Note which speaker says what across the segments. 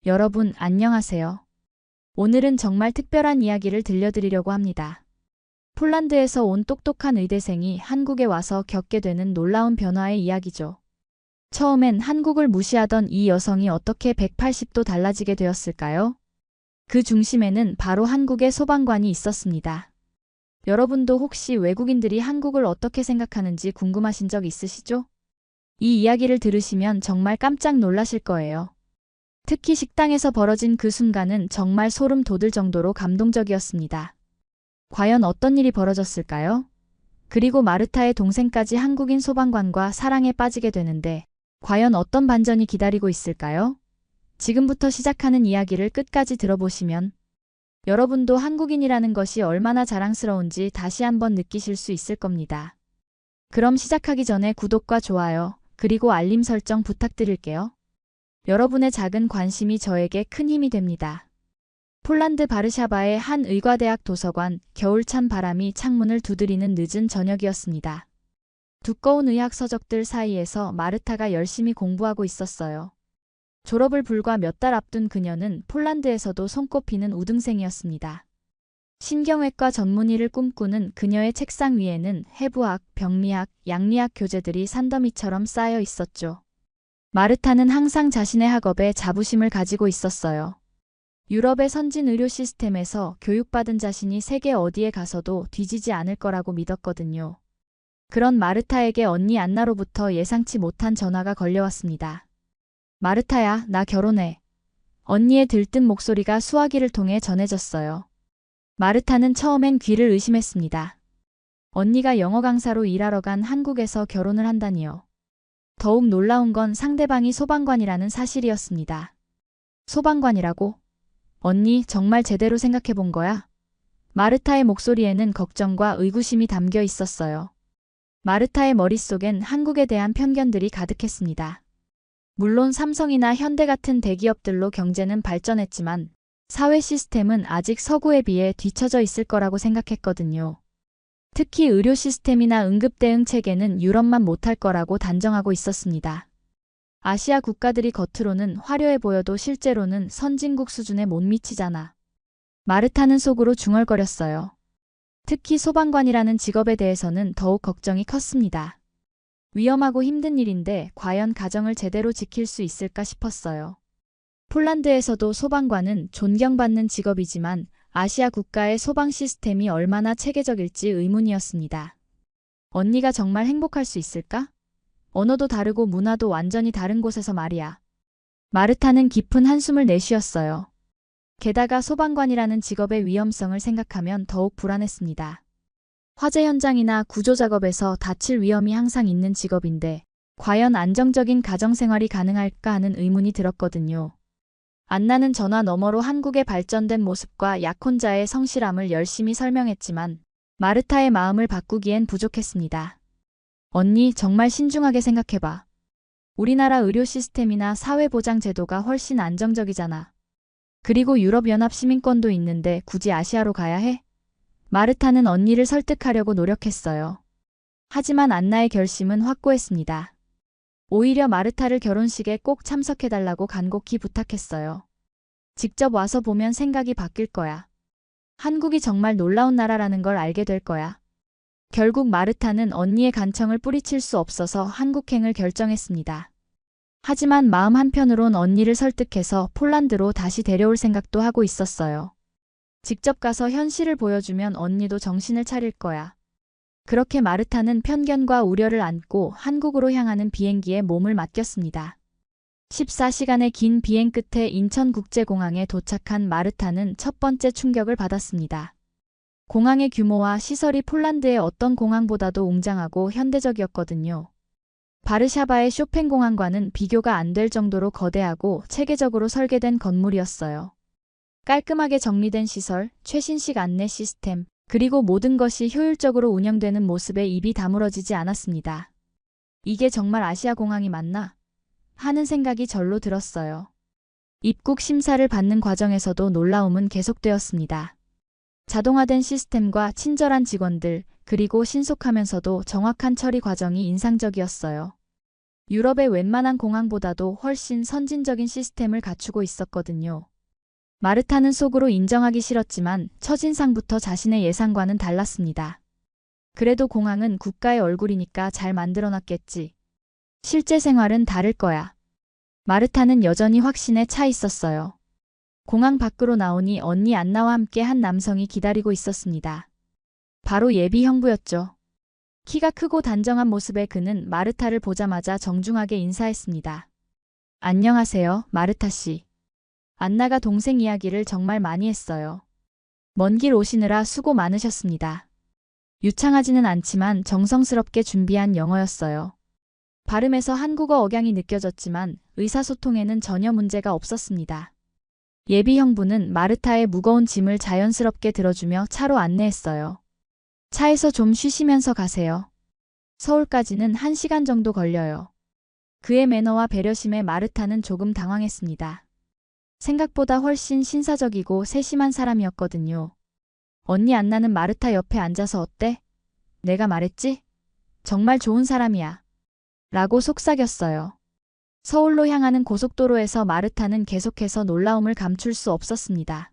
Speaker 1: 여러분, 안녕하세요. 오늘은 정말 특별한 이야기를 들려드리려고 합니다. 폴란드에서 온 똑똑한 의대생이 한국에 와서 겪게 되는 놀라운 변화의 이야기죠. 처음엔 한국을 무시하던 이 여성이 어떻게 180도 달라지게 되었을까요? 그 중심에는 바로 한국의 소방관이 있었습니다. 여러분도 혹시 외국인들이 한국을 어떻게 생각하는지 궁금하신 적 있으시죠? 이 이야기를 들으시면 정말 깜짝 놀라실 거예요. 특히 식당에서 벌어진 그 순간은 정말 소름 돋을 정도로 감동적이었습니다. 과연 어떤 일이 벌어졌을까요? 그리고 마르타의 동생까지 한국인 소방관과 사랑에 빠지게 되는데 과연 어떤 반전이 기다리고 있을까요? 지금부터 시작하는 이야기를 끝까지 들어보시면 여러분도 한국인이라는 것이 얼마나 자랑스러운지 다시 한번 느끼실 수 있을 겁니다. 그럼 시작하기 전에 구독과 좋아요, 그리고 알림 설정 부탁드릴게요. 여러분의 작은 관심이 저에게 큰 힘이 됩니다. 폴란드 바르샤바의 한 의과대학 도서관, 겨울찬 바람이 창문을 두드리는 늦은 저녁이었습니다. 두꺼운 의학 서적들 사이에서 마르타가 열심히 공부하고 있었어요. 졸업을 불과 몇 달 앞둔 그녀는 폴란드에서도 손꼽히는 우등생이었습니다. 신경외과 전문의를 꿈꾸는 그녀의 책상 위에는 해부학, 병리학, 양리학 교재들이 산더미처럼 쌓여 있었죠. 마르타는 항상 자신의 학업에 자부심을 가지고 있었어요. 유럽의 선진 의료 시스템에서 교육받은 자신이 세계 어디에 가서도 뒤지지 않을 거라고 믿었거든요. 그런 마르타에게 언니 안나로부터 예상치 못한 전화가 걸려왔습니다. 마르타야, 나 결혼해. 언니의 들뜬 목소리가 수화기를 통해 전해졌어요. 마르타는 처음엔 귀를 의심했습니다. 언니가 영어 강사로 일하러 간 한국에서 결혼을 한다니요. 더욱 놀라운 건 상대방이 소방관이라는 사실이었습니다. 소방관이라고? 언니, 정말 제대로 생각해 본 거야? 마르타의 목소리에는 걱정과 의구심이 담겨 있었어요. 마르타의 머릿속엔 한국에 대한 편견들이 가득했습니다. 물론 삼성이나 현대 같은 대기업들로 경제는 발전했지만 사회 시스템은 아직 서구에 비해 뒤처져 있을 거라고 생각했거든요. 특히 의료 시스템이나 응급 대응 체계는 유럽만 못할 거라고 단정하고 있었습니다. 아시아 국가들이 겉으로는 화려해 보여도 실제로는 선진국 수준에 못 미치잖아. 마르타는 속으로 중얼거렸어요. 특히 소방관이라는 직업에 대해서는 더욱 걱정이 컸습니다. 위험하고 힘든 일인데 과연 가정을 제대로 지킬 수 있을까 싶었어요. 폴란드에서도 소방관은 존경받는 직업이지만 아시아 국가의 소방 시스템이 얼마나 체계적일지 의문이었습니다. 언니가 정말 행복할 수 있을까? 언어도 다르고 문화도 완전히 다른 곳에서 말이야. 마르타는 깊은 한숨을 내쉬었어요. 게다가 소방관이라는 직업의 위험성을 생각하면 더욱 불안했습니다. 화재 현장이나 구조 작업에서 다칠 위험이 항상 있는 직업인데 과연 안정적인 가정생활이 가능할까 하는 의문이 들었거든요. 안나는 전화 너머로 한국의 발전된 모습과 약혼자의 성실함을 열심히 설명했지만 마르타의 마음을 바꾸기엔 부족했습니다. 언니, 정말 신중하게 생각해봐. 우리나라 의료 시스템이나 사회보장 제도가 훨씬 안정적이잖아. 그리고 유럽연합 시민권도 있는데 굳이 아시아로 가야 해? 마르타는 언니를 설득하려고 노력했어요. 하지만 안나의 결심은 확고했습니다. 오히려 마르타를 결혼식에 꼭 참석해달라고 간곡히 부탁했어요. 직접 와서 보면 생각이 바뀔 거야. 한국이 정말 놀라운 나라라는 걸 알게 될 거야. 결국 마르타는 언니의 간청을 뿌리칠 수 없어서 한국행을 결정했습니다. 하지만 마음 한편으론 언니를 설득해서 폴란드로 다시 데려올 생각도 하고 있었어요. 직접 가서 현실을 보여주면 언니도 정신을 차릴 거야. 그렇게 마르타는 편견과 우려를 안고 한국으로 향하는 비행기에 몸을 맡겼습니다. 14시간의 긴 비행 끝에 인천국제공항에 도착한 마르타는 첫 번째 충격을 받았습니다. 공항의 규모와 시설이 폴란드의 어떤 공항보다도 웅장하고 현대적이었거든요. 바르샤바의 쇼팽공항과는 비교가 안 될 정도로 거대하고 체계적으로 설계된 건물이었어요. 깔끔하게 정리된 시설, 최신식 안내 시스템, 그리고 모든 것이 효율적으로 운영되는 모습에 입이 다물어지지 않았습니다. 이게 정말 아시아 공항이 맞나? 하는 생각이 절로 들었어요. 입국 심사를 받는 과정에서도 놀라움은 계속되었습니다. 자동화된 시스템과 친절한 직원들, 그리고 신속하면서도 정확한 처리 과정이 인상적이었어요. 유럽의 웬만한 공항보다도 훨씬 선진적인 시스템을 갖추고 있었거든요. 마르타는 속으로 인정하기 싫었지만 첫인상부터 자신의 예상과는 달랐습니다. 그래도 공항은 국가의 얼굴이니까 잘 만들어놨겠지. 실제 생활은 다를 거야. 마르타는 여전히 확신에 차 있었어요. 공항 밖으로 나오니 언니 안나와 함께 한 남성이 기다리고 있었습니다. 바로 예비 형부였죠. 키가 크고 단정한 모습의 그는 마르타를 보자마자 정중하게 인사했습니다. 안녕하세요, 마르타 씨. 안나가 동생 이야기를 정말 많이 했어요. 먼 길 오시느라 수고 많으셨습니다. 유창하지는 않지만 정성스럽게 준비한 영어였어요. 발음에서 한국어 억양이 느껴졌지만 의사소통에는 전혀 문제가 없었습니다. 예비 형부는 마르타의 무거운 짐을 자연스럽게 들어주며 차로 안내했어요. 차에서 좀 쉬시면서 가세요. 서울까지는 1시간 정도 걸려요. 그의 매너와 배려심에 마르타는 조금 당황했습니다. 생각보다 훨씬 신사적이고 세심한 사람이었거든요. 언니 안나는 마르타 옆에 앉아서 어때? 내가 말했지? 정말 좋은 사람이야. 라고 속삭였어요. 서울로 향하는 고속도로에서 마르타는 계속해서 놀라움을 감출 수 없었습니다.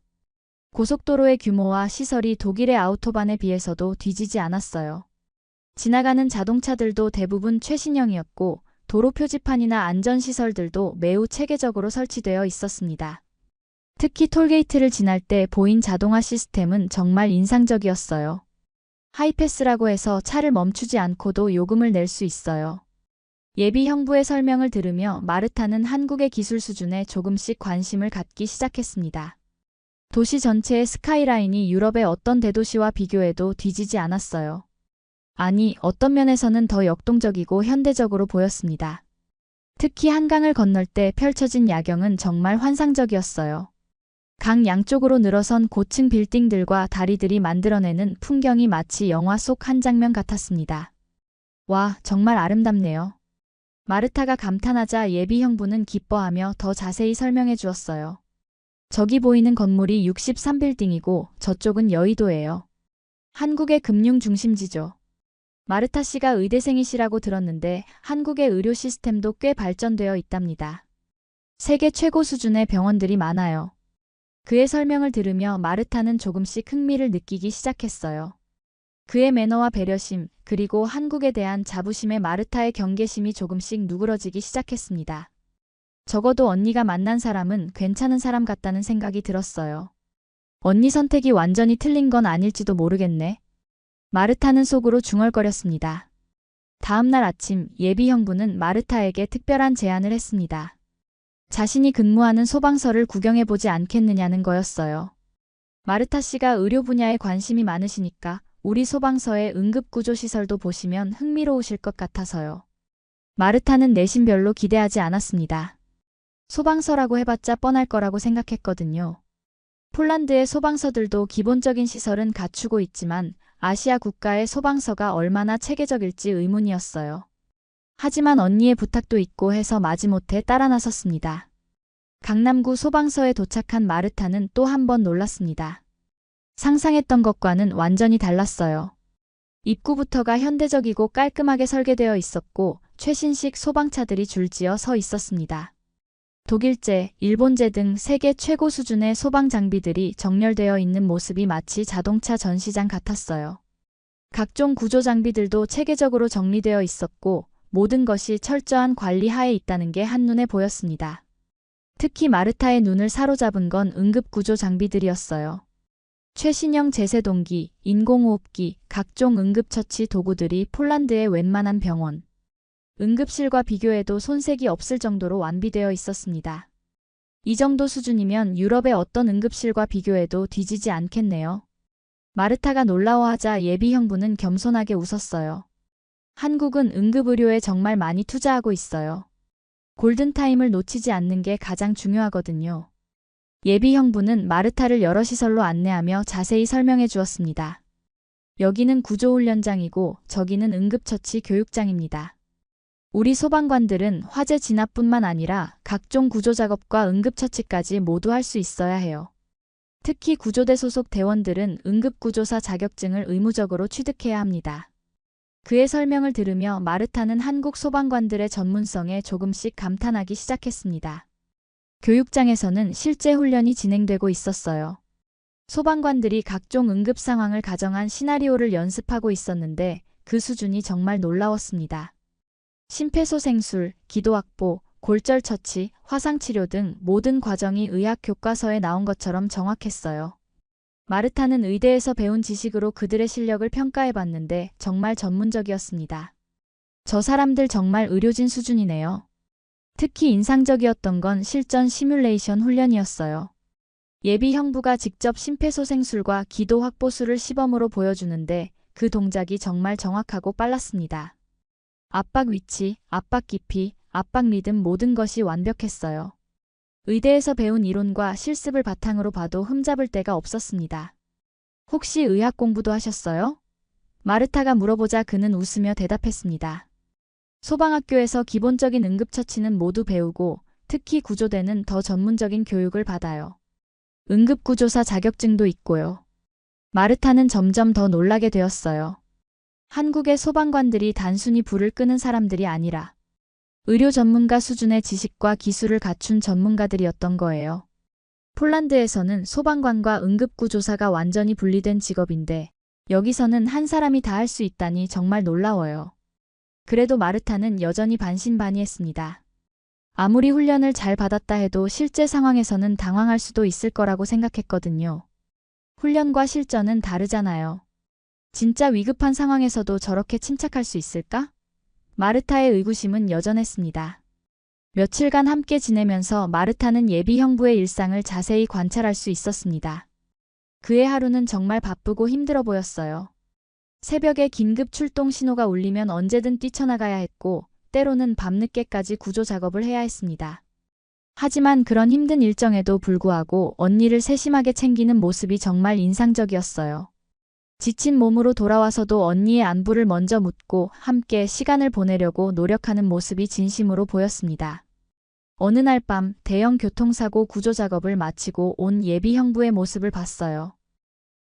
Speaker 1: 고속도로의 규모와 시설이 독일의 아우토반에 비해서도 뒤지지 않았어요. 지나가는 자동차들도 대부분 최신형이었고 도로 표지판이나 안전시설들도 매우 체계적으로 설치되어 있었습니다. 특히 톨게이트를 지날 때 보인 자동화 시스템은 정말 인상적이었어요. 하이패스라고 해서 차를 멈추지 않고도 요금을 낼 수 있어요. 예비 형부의 설명을 들으며 마르타는 한국의 기술 수준에 조금씩 관심을 갖기 시작했습니다. 도시 전체의 스카이라인이 유럽의 어떤 대도시와 비교해도 뒤지지 않았어요. 아니, 어떤 면에서는 더 역동적이고 현대적으로 보였습니다. 특히 한강을 건널 때 펼쳐진 야경은 정말 환상적이었어요. 강 양쪽으로 늘어선 고층 빌딩들과 다리들이 만들어내는 풍경이 마치 영화 속 한 장면 같았습니다. 와, 정말 아름답네요. 마르타가 감탄하자 예비 형부는 기뻐하며 더 자세히 설명해 주었어요. 저기 보이는 건물이 63빌딩이고 저쪽은 여의도예요. 한국의 금융 중심지죠. 마르타 씨가 의대생이시라고 들었는데 한국의 의료 시스템도 꽤 발전되어 있답니다. 세계 최고 수준의 병원들이 많아요. 그의 설명을 들으며 마르타는 조금씩 흥미를 느끼기 시작했어요. 그의 매너와 배려심, 그리고 한국에 대한 자부심에 마르타의 경계심이 조금씩 누그러지기 시작했습니다. 적어도 언니가 만난 사람은 괜찮은 사람 같다는 생각이 들었어요. 언니 선택이 완전히 틀린 건 아닐지도 모르겠네. 마르타는 속으로 중얼거렸습니다. 다음 날 아침 예비 형부는 마르타에게 특별한 제안을 했습니다. 자신이 근무하는 소방서를 구경해보지 않겠느냐는 거였어요. 마르타 씨가 의료 분야에 관심이 많으시니까 우리 소방서의 응급구조시설도 보시면 흥미로우실 것 같아서요. 마르타는 내심 별로 기대하지 않았습니다. 소방서라고 해봤자 뻔할 거라고 생각했거든요. 폴란드의 소방서들도 기본적인 시설은 갖추고 있지만 아시아 국가의 소방서가 얼마나 체계적일지 의문이었어요. 하지만 언니의 부탁도 있고 해서 마지못해 따라 나섰습니다. 강남구 소방서에 도착한 마르타는 또 한 번 놀랐습니다. 상상했던 것과는 완전히 달랐어요. 입구부터가 현대적이고 깔끔하게 설계되어 있었고 최신식 소방차들이 줄지어 서 있었습니다. 독일제, 일본제 등 세계 최고 수준의 소방 장비들이 정렬되어 있는 모습이 마치 자동차 전시장 같았어요. 각종 구조 장비들도 체계적으로 정리되어 있었고 모든 것이 철저한 관리 하에 있다는 게 한눈에 보였습니다. 특히 마르타의 눈을 사로잡은 건 응급구조 장비들이었어요. 최신형 제세동기, 인공호흡기, 각종 응급처치 도구들이 폴란드의 웬만한 병원, 응급실과 비교해도 손색이 없을 정도로 완비되어 있었습니다. 이 정도 수준이면 유럽의 어떤 응급실과 비교해도 뒤지지 않겠네요. 마르타가 놀라워하자 예비 형부는 겸손하게 웃었어요. 한국은 응급의료에 정말 많이 투자하고 있어요. 골든타임을 놓치지 않는 게 가장 중요하거든요. 예비 형부는 마르타를 여러 시설로 안내하며 자세히 설명해 주었습니다. 여기는 구조훈련장이고 저기는 응급처치 교육장입니다. 우리 소방관들은 화재 진압뿐만 아니라 각종 구조작업과 응급처치까지 모두 할 수 있어야 해요. 특히 구조대 소속 대원들은 응급구조사 자격증을 의무적으로 취득해야 합니다. 그의 설명을 들으며 마르타는 한국 소방관들의 전문성에 조금씩 감탄하기 시작했습니다. 교육장에서는 실제 훈련이 진행되고 있었어요. 소방관들이 각종 응급 상황을 가정한 시나리오를 연습하고 있었는데 그 수준이 정말 놀라웠습니다. 심폐소생술, 기도 확보, 골절 처치, 화상 치료 등 모든 과정이 의학 교과서에 나온 것처럼 정확했어요. 마르타는 의대에서 배운 지식으로 그들의 실력을 평가해 봤는데 정말 전문적이었습니다. 저 사람들 정말 의료진 수준이네요. 특히 인상적이었던 건 실전 시뮬레이션 훈련이었어요. 예비 형부가 직접 심폐소생술과 기도 확보술을 시범으로 보여주는데 그 동작이 정말 정확하고 빨랐습니다. 압박 위치, 압박 깊이, 압박 리듬 모든 것이 완벽했어요. 의대에서 배운 이론과 실습을 바탕으로 봐도 흠잡을 데가 없었습니다. 혹시 의학 공부도 하셨어요? 마르타가 물어보자 그는 웃으며 대답했습니다. 소방학교에서 기본적인 응급처치는 모두 배우고 특히 구조대는 더 전문적인 교육을 받아요. 응급구조사 자격증도 있고요. 마르타는 점점 더 놀라게 되었어요. 한국의 소방관들이 단순히 불을 끄는 사람들이 아니라 의료 전문가 수준의 지식과 기술을 갖춘 전문가들이었던 거예요. 폴란드에서는 소방관과 응급구조사가 완전히 분리된 직업인데 여기서는 한 사람이 다 할 수 있다니 정말 놀라워요. 그래도 마르타는 여전히 반신반의했습니다. 아무리 훈련을 잘 받았다 해도 실제 상황에서는 당황할 수도 있을 거라고 생각했거든요. 훈련과 실전은 다르잖아요. 진짜 위급한 상황에서도 저렇게 침착할 수 있을까? 마르타의 의구심은 여전했습니다. 며칠간 함께 지내면서 마르타는 예비 형부의 일상을 자세히 관찰할 수 있었습니다. 그의 하루는 정말 바쁘고 힘들어 보였어요. 새벽에 긴급 출동 신호가 울리면 언제든 뛰쳐나가야 했고 때로는 밤늦게까지 구조 작업을 해야 했습니다. 하지만 그런 힘든 일정에도 불구하고 언니를 세심하게 챙기는 모습이 정말 인상적이었어요. 지친 몸으로 돌아와서도 언니의 안부를 먼저 묻고 함께 시간을 보내려고 노력하는 모습이 진심으로 보였습니다. 어느 날 밤 대형 교통사고 구조 작업을 마치고 온 예비 형부의 모습을 봤어요.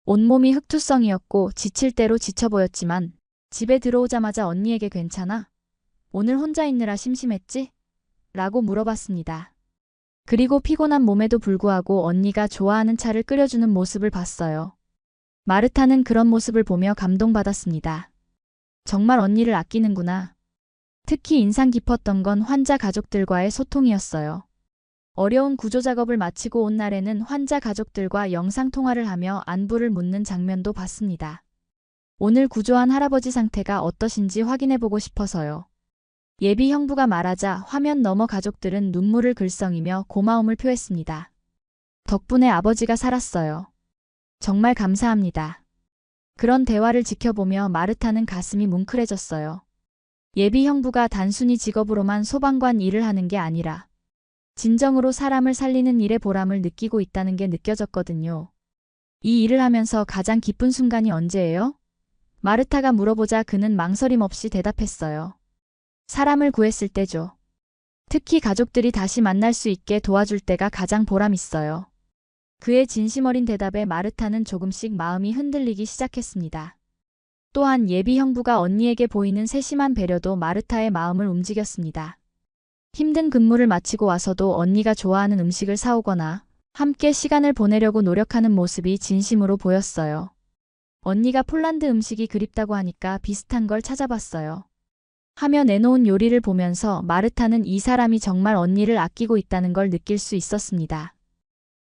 Speaker 1: 온몸이 흑투성이었고 지칠 대로 지쳐 보였지만 집에 들어오자마자 언니에게 괜찮아? 오늘 혼자 있느라 심심했지? 라고 물어봤습니다. 그리고 피곤한 몸에도 불구하고 언니가 좋아하는 차를 끓여주는 모습을 봤어요. 마르타는 그런 모습을 보며 감동받았습니다. 정말 언니를 아끼는구나. 특히 인상 깊었던 건 환자 가족들과의 소통이었어요. 어려운 구조 작업을 마치고 온 날에는 환자 가족들과 영상통화를 하며 안부를 묻는 장면도 봤습니다. 오늘 구조한 할아버지 상태가 어떠신지 확인해보고 싶어서요. 예비 형부가 말하자 화면 너머 가족들은 눈물을 글썽이며 고마움을 표했습니다. 덕분에 아버지가 살았어요. 정말 감사합니다. 그런 대화를 지켜보며 마르타는 가슴이 뭉클해졌어요. 예비 형부가 단순히 직업으로만 소방관 일을 하는 게 아니라 진정으로 사람을 살리는 일에 보람을 느끼고 있다는 게 느껴졌거든요. 이 일을 하면서 가장 기쁜 순간이 언제예요? 마르타가 물어보자 그는 망설임 없이 대답했어요. 사람을 구했을 때죠. 특히 가족들이 다시 만날 수 있게 도와줄 때가 가장 보람 있어요. 그의 진심 어린 대답에 마르타는 조금씩 마음이 흔들리기 시작했습니다. 또한 예비 형부가 언니에게 보이는 세심한 배려도 마르타의 마음을 움직였습니다. 힘든 근무를 마치고 와서도 언니가 좋아하는 음식을 사오거나 함께 시간을 보내려고 노력하는 모습이 진심으로 보였어요. 언니가 폴란드 음식이 그립다고 하니까 비슷한 걸 찾아봤어요. 하며 내놓은 요리를 보면서 마르타는 이 사람이 정말 언니를 아끼고 있다는 걸 느낄 수 있었습니다.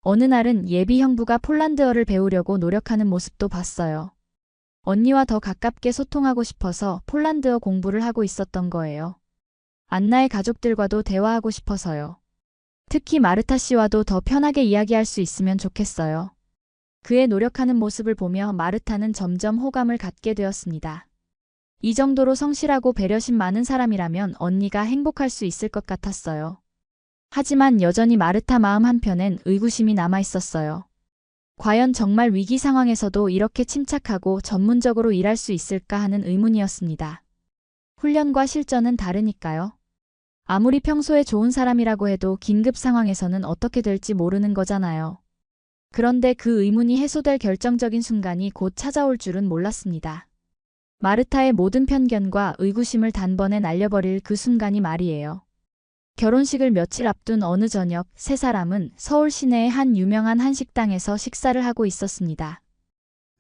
Speaker 1: 어느 날은 예비 형부가 폴란드어를 배우려고 노력하는 모습도 봤어요. 언니와 더 가깝게 소통하고 싶어서 폴란드어 공부를 하고 있었던 거예요. 안나의 가족들과도 대화하고 싶어서요. 특히 마르타 씨와도 더 편하게 이야기할 수 있으면 좋겠어요. 그의 노력하는 모습을 보며 마르타는 점점 호감을 갖게 되었습니다. 이 정도로 성실하고 배려심 많은 사람이라면 언니가 행복할 수 있을 것 같았어요. 하지만 여전히 마르타 마음 한편엔 의구심이 남아 있었어요. 과연 정말 위기 상황에서도 이렇게 침착하고 전문적으로 일할 수 있을까 하는 의문이었습니다. 훈련과 실전은 다르니까요. 아무리 평소에 좋은 사람이라고 해도 긴급 상황에서는 어떻게 될지 모르는 거잖아요. 그런데 그 의문이 해소될 결정적인 순간이 곧 찾아올 줄은 몰랐습니다. 마르타의 모든 편견과 의구심을 단번에 날려버릴 그 순간이 말이에요. 결혼식을 며칠 앞둔 어느 저녁, 세 사람은 서울 시내의 한 유명한 한식당에서 식사를 하고 있었습니다.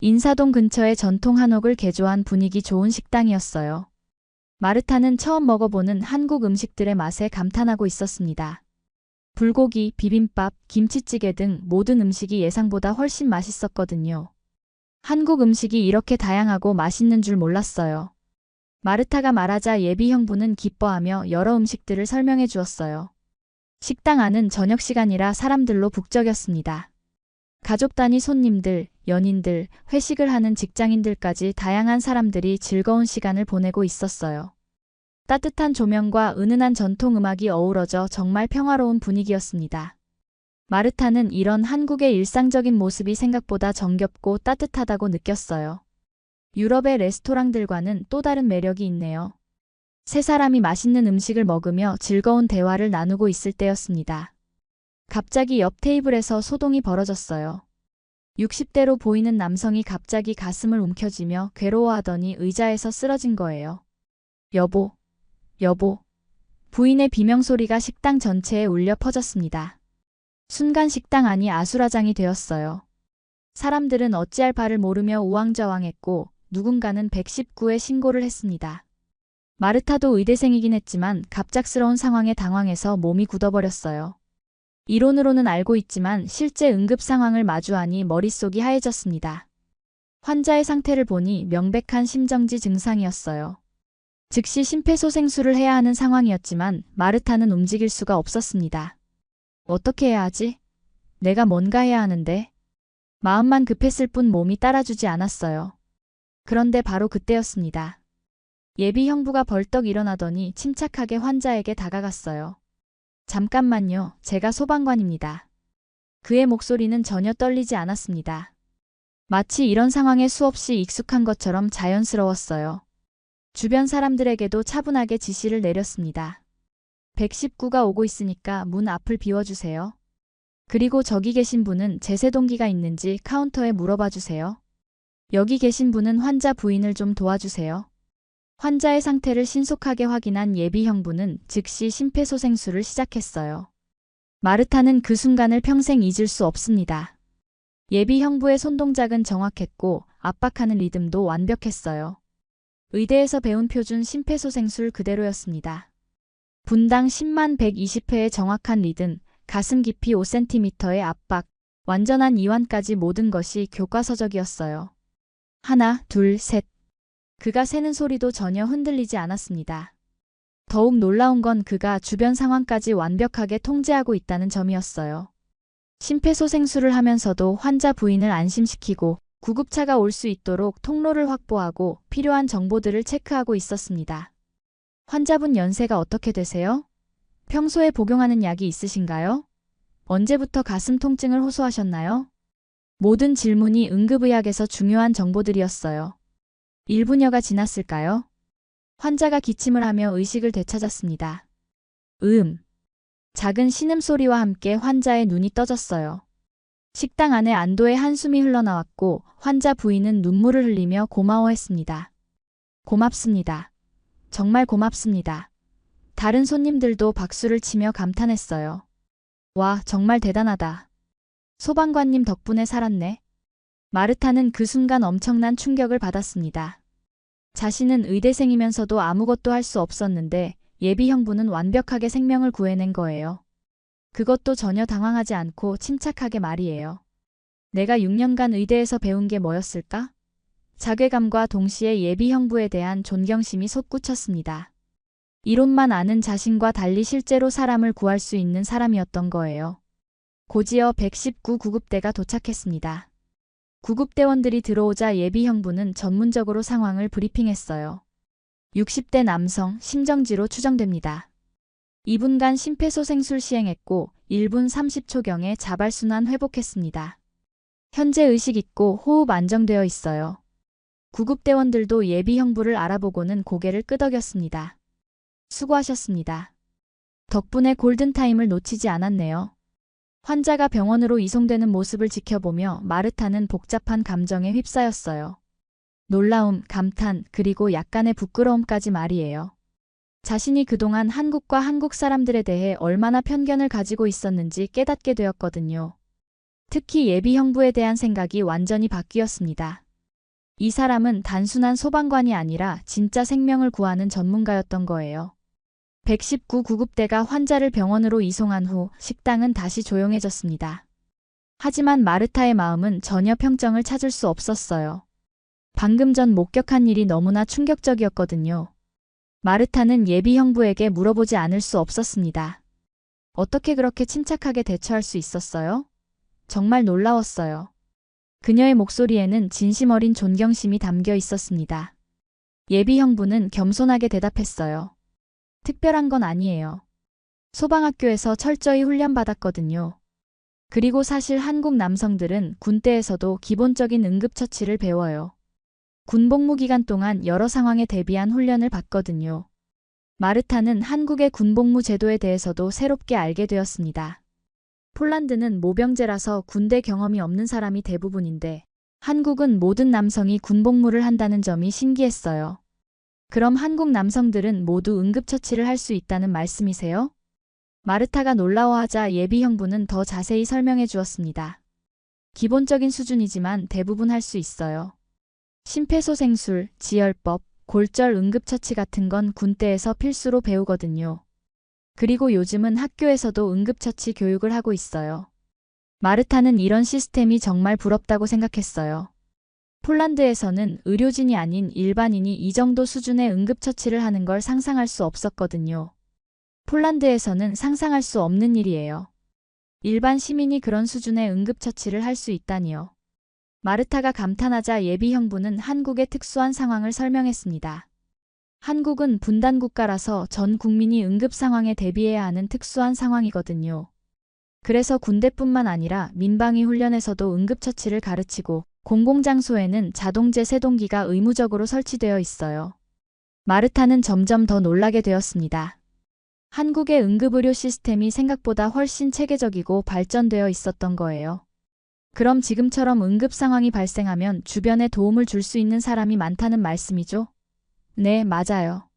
Speaker 1: 인사동 근처의 전통 한옥을 개조한 분위기 좋은 식당이었어요. 마르타는 처음 먹어보는 한국 음식들의 맛에 감탄하고 있었습니다. 불고기, 비빔밥, 김치찌개 등 모든 음식이 예상보다 훨씬 맛있었거든요. 한국 음식이 이렇게 다양하고 맛있는 줄 몰랐어요. 마르타가 말하자 예비 형부는 기뻐하며 여러 음식들을 설명해 주었어요. 식당 안은 저녁 시간이라 사람들로 북적였습니다. 가족 단위 손님들, 연인들, 회식을 하는 직장인들까지 다양한 사람들이 즐거운 시간을 보내고 있었어요. 따뜻한 조명과 은은한 전통 음악이 어우러져 정말 평화로운 분위기였습니다. 마르타는 이런 한국의 일상적인 모습이 생각보다 정겹고 따뜻하다고 느꼈어요. 유럽의 레스토랑들과는 또 다른 매력이 있네요. 세 사람이 맛있는 음식을 먹으며 즐거운 대화를 나누고 있을 때였습니다. 갑자기 옆 테이블에서 소동이 벌어졌어요. 60대로 보이는 남성이 갑자기 가슴을 움켜쥐며 괴로워하더니 의자에서 쓰러진 거예요. 여보, 여보. 부인의 비명소리가 식당 전체에 울려 퍼졌습니다. 순간 식당 안이 아수라장이 되었어요. 사람들은 어찌할 바를 모르며 우왕좌왕했고 누군가는 119에 신고를 했습니다. 마르타도 의대생이긴 했지만 갑작스러운 상황에 당황해서 몸이 굳어버렸어요. 이론으로는 알고 있지만 실제 응급 상황을 마주하니 머릿속이 하얘졌습니다. 환자의 상태를 보니 명백한 심정지 증상이었어요. 즉시 심폐소생술을 해야 하는 상황이었지만 마르타는 움직일 수가 없었습니다. 어떻게 해야 하지? 내가 뭔가 해야 하는데. 마음만 급했을 뿐 몸이 따라주지 않았어요. 그런데 바로 그때였습니다. 예비 형부가 벌떡 일어나더니 침착하게 환자에게 다가갔어요. 잠깐만요, 제가 소방관입니다. 그의 목소리는 전혀 떨리지 않았습니다. 마치 이런 상황에 수없이 익숙한 것처럼 자연스러웠어요. 주변 사람들에게도 차분하게 지시를 내렸습니다. 119가 오고 있으니까 문 앞을 비워주세요. 그리고 저기 계신 분은 제세동기가 있는지 카운터에 물어봐 주세요. 여기 계신 분은 환자 부인을 좀 도와주세요. 환자의 상태를 신속하게 확인한 예비 형부는 즉시 심폐소생술을 시작했어요. 마르타는 그 순간을 평생 잊을 수 없습니다. 예비 형부의 손동작은 정확했고 압박하는 리듬도 완벽했어요. 의대에서 배운 표준 심폐소생술 그대로였습니다. 분당 10만 120회의 정확한 리듬, 가슴 깊이 5cm의 압박, 완전한 이완까지 모든 것이 교과서적이었어요. 하나, 둘, 셋. 그가 세는 소리도 전혀 흔들리지 않았습니다. 더욱 놀라운 건 그가 주변 상황까지 완벽하게 통제하고 있다는 점이었어요. 심폐소생술을 하면서도 환자 부인을 안심시키고 구급차가 올 수 있도록 통로를 확보하고 필요한 정보들을 체크하고 있었습니다. 환자분 연세가 어떻게 되세요? 평소에 복용하는 약이 있으신가요? 언제부터 가슴 통증을 호소하셨나요? 모든 질문이 응급의학에서 중요한 정보들이었어요. 1분여가 지났을까요? 환자가 기침을 하며 의식을 되찾았습니다. 작은 신음소리와 함께 환자의 눈이 떠졌어요. 식당 안에 안도의 한숨이 흘러나왔고 환자 부인은 눈물을 흘리며 고마워했습니다. 고맙습니다. 정말 고맙습니다. 다른 손님들도 박수를 치며 감탄했어요. 와, 정말 대단하다. 소방관님 덕분에 살았네. 마르타는 그 순간 엄청난 충격을 받았습니다. 자신은 의대생이면서도 아무것도 할 수 없었는데 예비 형부는 완벽하게 생명을 구해낸 거예요. 그것도 전혀 당황하지 않고 침착하게 말이에요. 내가 6년간 의대에서 배운 게 뭐였을까? 자괴감과 동시에 예비 형부에 대한 존경심이 솟구쳤습니다. 이론만 아는 자신과 달리 실제로 사람을 구할 수 있는 사람이었던 거예요. 곧이어 119 구급대가 도착했습니다. 구급대원들이 들어오자 예비 형부는 전문적으로 상황을 브리핑했어요. 60대 남성, 심정지로 추정됩니다. 2분간 심폐소생술 시행했고 1분 30초경에 자발순환 회복했습니다. 현재 의식 있고 호흡 안정되어 있어요. 구급대원들도 예비 형부를 알아보고는 고개를 끄덕였습니다. 수고하셨습니다. 덕분에 골든타임을 놓치지 않았네요. 환자가 병원으로 이송되는 모습을 지켜보며 마르타는 복잡한 감정에 휩싸였어요. 놀라움, 감탄, 그리고 약간의 부끄러움까지 말이에요. 자신이 그동안 한국과 한국 사람들에 대해 얼마나 편견을 가지고 있었는지 깨닫게 되었거든요. 특히 예비 형부에 대한 생각이 완전히 바뀌었습니다. 이 사람은 단순한 소방관이 아니라 진짜 생명을 구하는 전문가였던 거예요. 119 구급대가 환자를 병원으로 이송한 후 식당은 다시 조용해졌습니다. 하지만 마르타의 마음은 전혀 평정을 찾을 수 없었어요. 방금 전 목격한 일이 너무나 충격적이었거든요. 마르타는 예비 형부에게 물어보지 않을 수 없었습니다. 어떻게 그렇게 침착하게 대처할 수 있었어요? 정말 놀라웠어요. 그녀의 목소리에는 진심 어린 존경심이 담겨 있었습니다. 예비 형부는 겸손하게 대답했어요. 특별한 건 아니에요. 소방학교에서 철저히 훈련받았거든요. 그리고 사실 한국 남성들은 군대에서도 기본적인 응급처치를 배워요. 군복무 기간 동안 여러 상황에 대비한 훈련을 받거든요. 마르타는 한국의 군복무 제도에 대해서도 새롭게 알게 되었습니다. 폴란드는 모병제라서 군대 경험이 없는 사람이 대부분인데 한국은 모든 남성이 군복무를 한다는 점이 신기했어요. 그럼 한국 남성들은 모두 응급처치를 할 수 있다는 말씀이세요? 마르타가 놀라워하자 예비 형부는 더 자세히 설명해 주었습니다. 기본적인 수준이지만 대부분 할 수 있어요. 심폐소생술, 지혈법, 골절 응급처치 같은 건 군대에서 필수로 배우거든요. 그리고 요즘은 학교에서도 응급처치 교육을 하고 있어요. 마르타는 이런 시스템이 정말 부럽다고 생각했어요. 폴란드에서는 의료진이 아닌 일반인이 이 정도 수준의 응급처치를 하는 걸 상상할 수 없었거든요. 폴란드에서는 상상할 수 없는 일이에요. 일반 시민이 그런 수준의 응급처치를 할 수 있다니요. 마르타가 감탄하자 예비 형부는 한국의 특수한 상황을 설명했습니다. 한국은 분단 국가라서 전 국민이 응급 상황에 대비해야 하는 특수한 상황이거든요. 그래서 군대뿐만 아니라 민방위 훈련에서도 응급처치를 가르치고 공공장소에는 자동제 세동기가 의무적으로 설치되어 있어요. 마르타는 점점 더 놀라게 되었습니다. 한국의 응급의료 시스템이 생각보다 훨씬 체계적이고 발전되어 있었던 거예요. 그럼 지금처럼 응급 상황이 발생하면 주변에 도움을 줄 수 있는 사람이 많다는 말씀이죠? 네, 맞아요.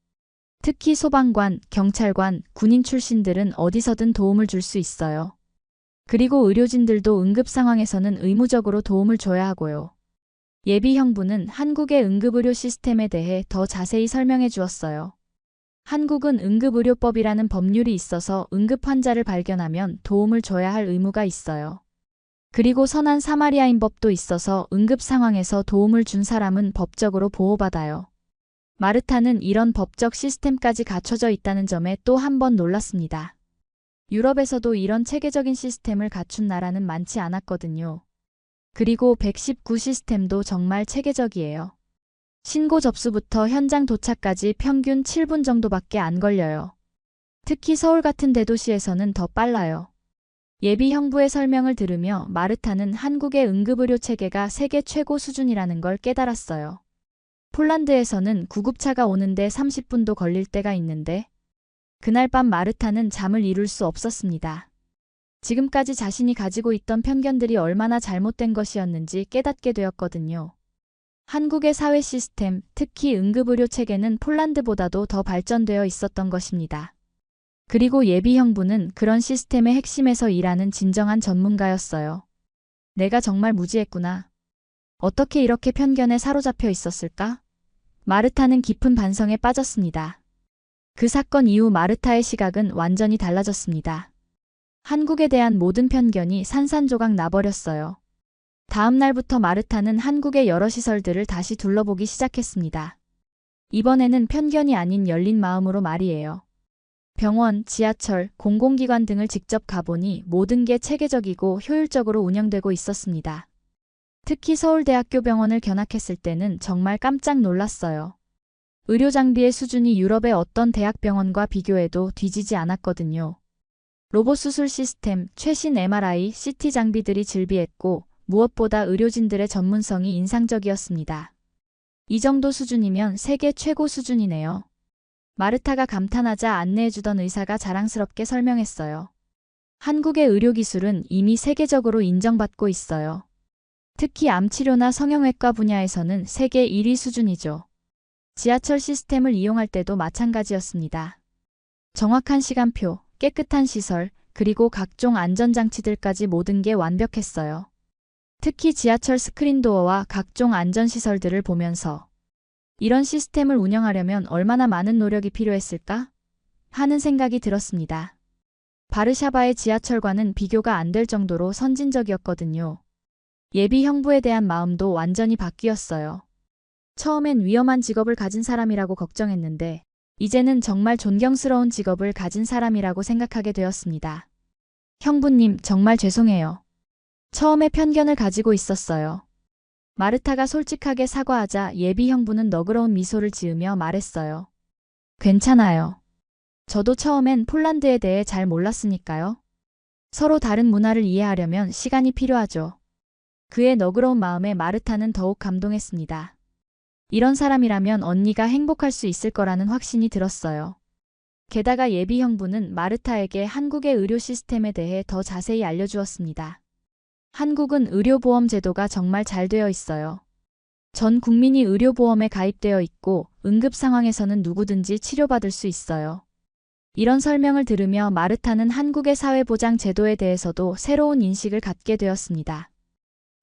Speaker 1: 특히 소방관, 경찰관, 군인 출신들은 어디서든 도움을 줄 수 있어요. 그리고 의료진들도 응급 상황에서는 의무적으로 도움을 줘야 하고요. 예비 형부는 한국의 응급의료 시스템에 대해 더 자세히 설명해 주었어요. 한국은 응급의료법이라는 법률이 있어서 응급 환자를 발견하면 도움을 줘야 할 의무가 있어요. 그리고 선한 사마리아인 법도 있어서 응급 상황에서 도움을 준 사람은 법적으로 보호받아요. 마르타는 이런 법적 시스템까지 갖춰져 있다는 점에 또 한 번 놀랐습니다. 유럽에서도 이런 체계적인 시스템을 갖춘 나라는 많지 않았거든요. 그리고 119 시스템도 정말 체계적이에요. 신고 접수부터 현장 도착까지 평균 7분 정도밖에 안 걸려요. 특히 서울 같은 대도시에서는 더 빨라요. 예비 형부의 설명을 들으며 마르타는 한국의 응급의료 체계가 세계 최고 수준이라는 걸 깨달았어요. 폴란드에서는 구급차가 오는데 30분도 걸릴 때가 있는데 그날 밤 마르타는 잠을 이룰 수 없었습니다. 지금까지 자신이 가지고 있던 편견들이 얼마나 잘못된 것이었는지 깨닫게 되었거든요. 한국의 사회 시스템, 특히 응급의료 체계는 폴란드보다도 더 발전되어 있었던 것입니다. 그리고 예비 형부는 그런 시스템의 핵심에서 일하는 진정한 전문가였어요. 내가 정말 무지했구나. 어떻게 이렇게 편견에 사로잡혀 있었을까? 마르타는 깊은 반성에 빠졌습니다. 그 사건 이후 마르타의 시각은 완전히 달라졌습니다. 한국에 대한 모든 편견이 산산조각 나버렸어요. 다음 날부터 마르타는 한국의 여러 시설들을 다시 둘러보기 시작했습니다. 이번에는 편견이 아닌 열린 마음으로 말이에요. 병원, 지하철, 공공기관 등을 직접 가보니 모든 게 체계적이고 효율적으로 운영되고 있었습니다. 특히 서울대학교 병원을 견학했을 때는 정말 깜짝 놀랐어요. 의료 장비의 수준이 유럽의 어떤 대학병원과 비교해도 뒤지지 않았거든요. 로봇 수술 시스템, 최신 MRI, CT 장비들이 즐비했고 무엇보다 의료진들의 전문성이 인상적이었습니다. 이 정도 수준이면 세계 최고 수준이네요. 마르타가 감탄하자 안내해주던 의사가 자랑스럽게 설명했어요. 한국의 의료기술은 이미 세계적으로 인정받고 있어요. 특히 암치료나 성형외과 분야에서는 세계 1위 수준이죠. 지하철 시스템을 이용할 때도 마찬가지였습니다. 정확한 시간표, 깨끗한 시설, 그리고 각종 안전장치들까지 모든 게 완벽했어요. 특히 지하철 스크린도어와 각종 안전시설들을 보면서 이런 시스템을 운영하려면 얼마나 많은 노력이 필요했을까? 하는 생각이 들었습니다. 바르샤바의 지하철과는 비교가 안 될 정도로 선진적이었거든요. 예비 형부에 대한 마음도 완전히 바뀌었어요. 처음엔 위험한 직업을 가진 사람이라고 걱정했는데 이제는 정말 존경스러운 직업을 가진 사람이라고 생각하게 되었습니다. 형부님, 정말 죄송해요. 처음에 편견을 가지고 있었어요. 마르타가 솔직하게 사과하자 예비 형부는 너그러운 미소를 지으며 말했어요. 괜찮아요. 저도 처음엔 폴란드에 대해 잘 몰랐으니까요. 서로 다른 문화를 이해하려면 시간이 필요하죠. 그의 너그러운 마음에 마르타는 더욱 감동했습니다. 이런 사람이라면 언니가 행복할 수 있을 거라는 확신이 들었어요. 게다가 예비 형부는 마르타에게 한국의 의료 시스템에 대해 더 자세히 알려주었습니다. 한국은 의료보험 제도가 정말 잘 되어 있어요. 전 국민이 의료보험에 가입되어 있고 응급 상황에서는 누구든지 치료받을 수 있어요. 이런 설명을 들으며 마르타는 한국의 사회보장 제도에 대해서도 새로운 인식을 갖게 되었습니다.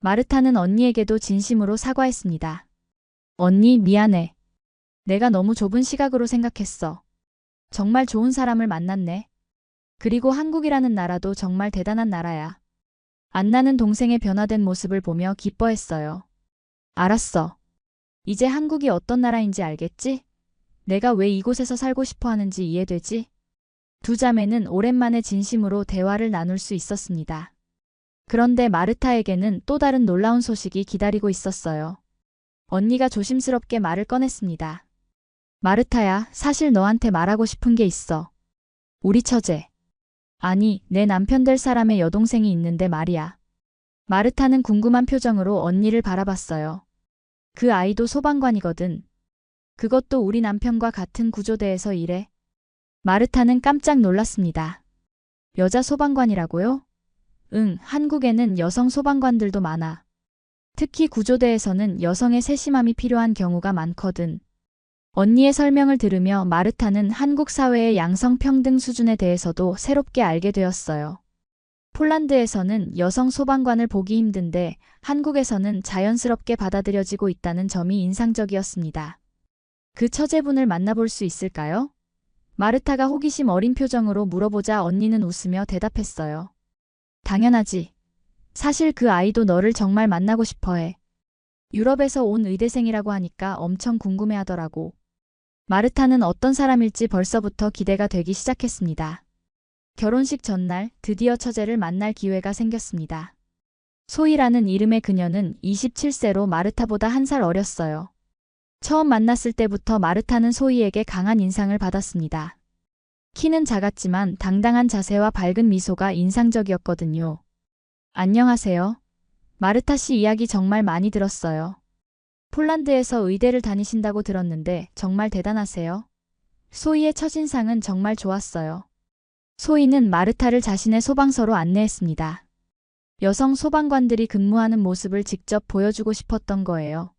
Speaker 1: 마르타는 언니에게도 진심으로 사과했습니다. 언니, 미안해. 내가 너무 좁은 시각으로 생각했어. 정말 좋은 사람을 만났네. 그리고 한국이라는 나라도 정말 대단한 나라야. 안나는 동생의 변화된 모습을 보며 기뻐했어요. 알았어. 이제 한국이 어떤 나라인지 알겠지? 내가 왜 이곳에서 살고 싶어 하는지 이해되지? 두 자매는 오랜만에 진심으로 대화를 나눌 수 있었습니다. 그런데 마르타에게는 또 다른 놀라운 소식이 기다리고 있었어요. 언니가 조심스럽게 말을 꺼냈습니다. 마르타야, 사실 너한테 말하고 싶은 게 있어. 우리 처제. 아니, 내 남편 될 사람의 여동생이 있는데 말이야. 마르타는 궁금한 표정으로 언니를 바라봤어요. 그 아이도 소방관이거든. 그것도 우리 남편과 같은 구조대에서 일해. 마르타는 깜짝 놀랐습니다. 여자 소방관이라고요? 응, 한국에는 여성 소방관들도 많아. 특히 구조대에서는 여성의 세심함이 필요한 경우가 많거든. 언니의 설명을 들으며 마르타는 한국 사회의 양성평등 수준에 대해서도 새롭게 알게 되었어요. 폴란드에서는 여성 소방관을 보기 힘든데 한국에서는 자연스럽게 받아들여지고 있다는 점이 인상적이었습니다. 그 처제분을 만나볼 수 있을까요? 마르타가 호기심 어린 표정으로 물어보자 언니는 웃으며 대답했어요. 당연하지. 사실 그 아이도 너를 정말 만나고 싶어해. 유럽에서 온 의대생이라고 하니까 엄청 궁금해하더라고. 마르타는 어떤 사람일지 벌써부터 기대가 되기 시작했습니다. 결혼식 전날 드디어 처제를 만날 기회가 생겼습니다. 소희라는 이름의 그녀는 27세로 마르타보다 1살 어렸어요. 처음 만났을 때부터 마르타는 소희에게 강한 인상을 받았습니다. 키는 작았지만 당당한 자세와 밝은 미소가 인상적이었거든요. 안녕하세요. 마르타 씨 이야기 정말 많이 들었어요. 폴란드에서 의대를 다니신다고 들었는데 정말 대단하세요. 소희의 첫인상은 정말 좋았어요. 소희는 마르타를 자신의 소방서로 안내했습니다. 여성 소방관들이 근무하는 모습을 직접 보여주고 싶었던 거예요.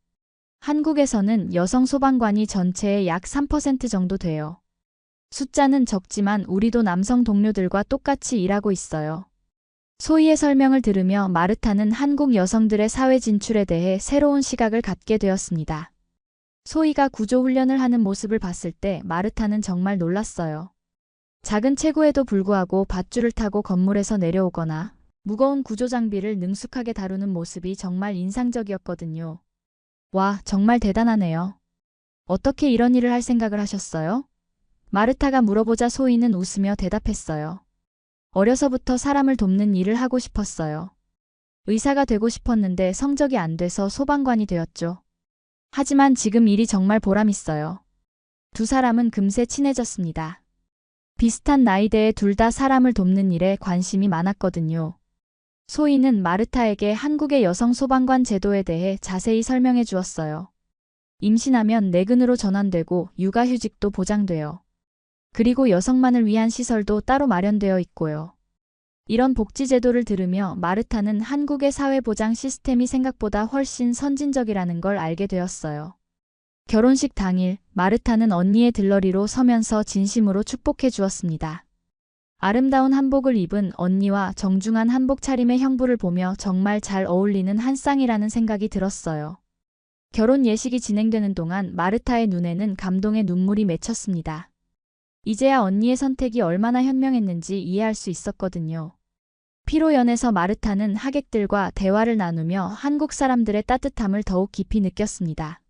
Speaker 1: 한국에서는 여성 소방관이 전체의 약 3% 정도 돼요. 숫자는 적지만 우리도 남성 동료들과 똑같이 일하고 있어요. 소희의 설명을 들으며 마르타는 한국 여성들의 사회 진출에 대해 새로운 시각을 갖게 되었습니다. 소희가 구조훈련을 하는 모습을 봤을 때 마르타는 정말 놀랐어요. 작은 체구에도 불구하고 밧줄을 타고 건물에서 내려오거나 무거운 구조 장비를 능숙하게 다루는 모습이 정말 인상적이었거든요. 와, 정말 대단하네요. 어떻게 이런 일을 할 생각을 하셨어요? 마르타가 물어보자 소희는 웃으며 대답했어요. 어려서부터 사람을 돕는 일을 하고 싶었어요. 의사가 되고 싶었는데 성적이 안 돼서 소방관이 되었죠. 하지만 지금 일이 정말 보람있어요. 두 사람은 금세 친해졌습니다. 비슷한 나이대에 둘 다 사람을 돕는 일에 관심이 많았거든요. 소희는 마르타에게 한국의 여성 소방관 제도에 대해 자세히 설명해 주었어요. 임신하면 내근으로 전환되고 육아휴직도 보장돼요. 그리고 여성만을 위한 시설도 따로 마련되어 있고요. 이런 복지 제도를 들으며 마르타는 한국의 사회보장 시스템이 생각보다 훨씬 선진적이라는 걸 알게 되었어요. 결혼식 당일 마르타는 언니의 들러리로 서면서 진심으로 축복해 주었습니다. 아름다운 한복을 입은 언니와 정중한 한복 차림의 형부를 보며 정말 잘 어울리는 한 쌍이라는 생각이 들었어요. 결혼 예식이 진행되는 동안 마르타의 눈에는 감동의 눈물이 맺혔습니다. 이제야 언니의 선택이 얼마나 현명했는지 이해할 수 있었거든요. 피로연에서 마르타는 하객들과 대화를 나누며 한국 사람들의 따뜻함을 더욱 깊이 느꼈습니다.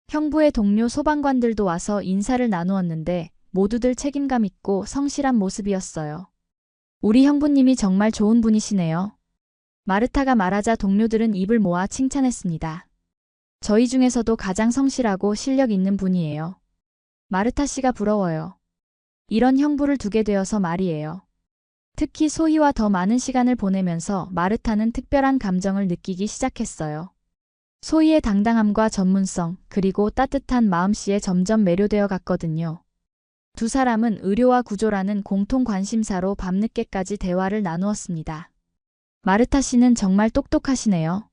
Speaker 1: 형부의 동료 소방관들도 와서 인사를 나누었는데 모두들 책임감 있고 성실한 모습이었어요. 우리 형부님이 정말 좋은 분이시네요. 마르타가 말하자 동료들은 입을 모아 칭찬했습니다. 저희 중에서도 가장 성실하고 실력 있는 분이에요. 마르타 씨가 부러워요. 이런 형부를 두게 되어서 말이에요. 특히 소희와 더 많은 시간을 보내면서 마르타는 특별한 감정을 느끼기 시작했어요. 소희의 당당함과 전문성, 그리고 따뜻한 마음씨에 점점 매료되어 갔거든요. 두 사람은 의료와 구조라는 공통 관심사로 밤늦게까지 대화를 나누었습니다. 마르타 씨는 정말 똑똑하시네요.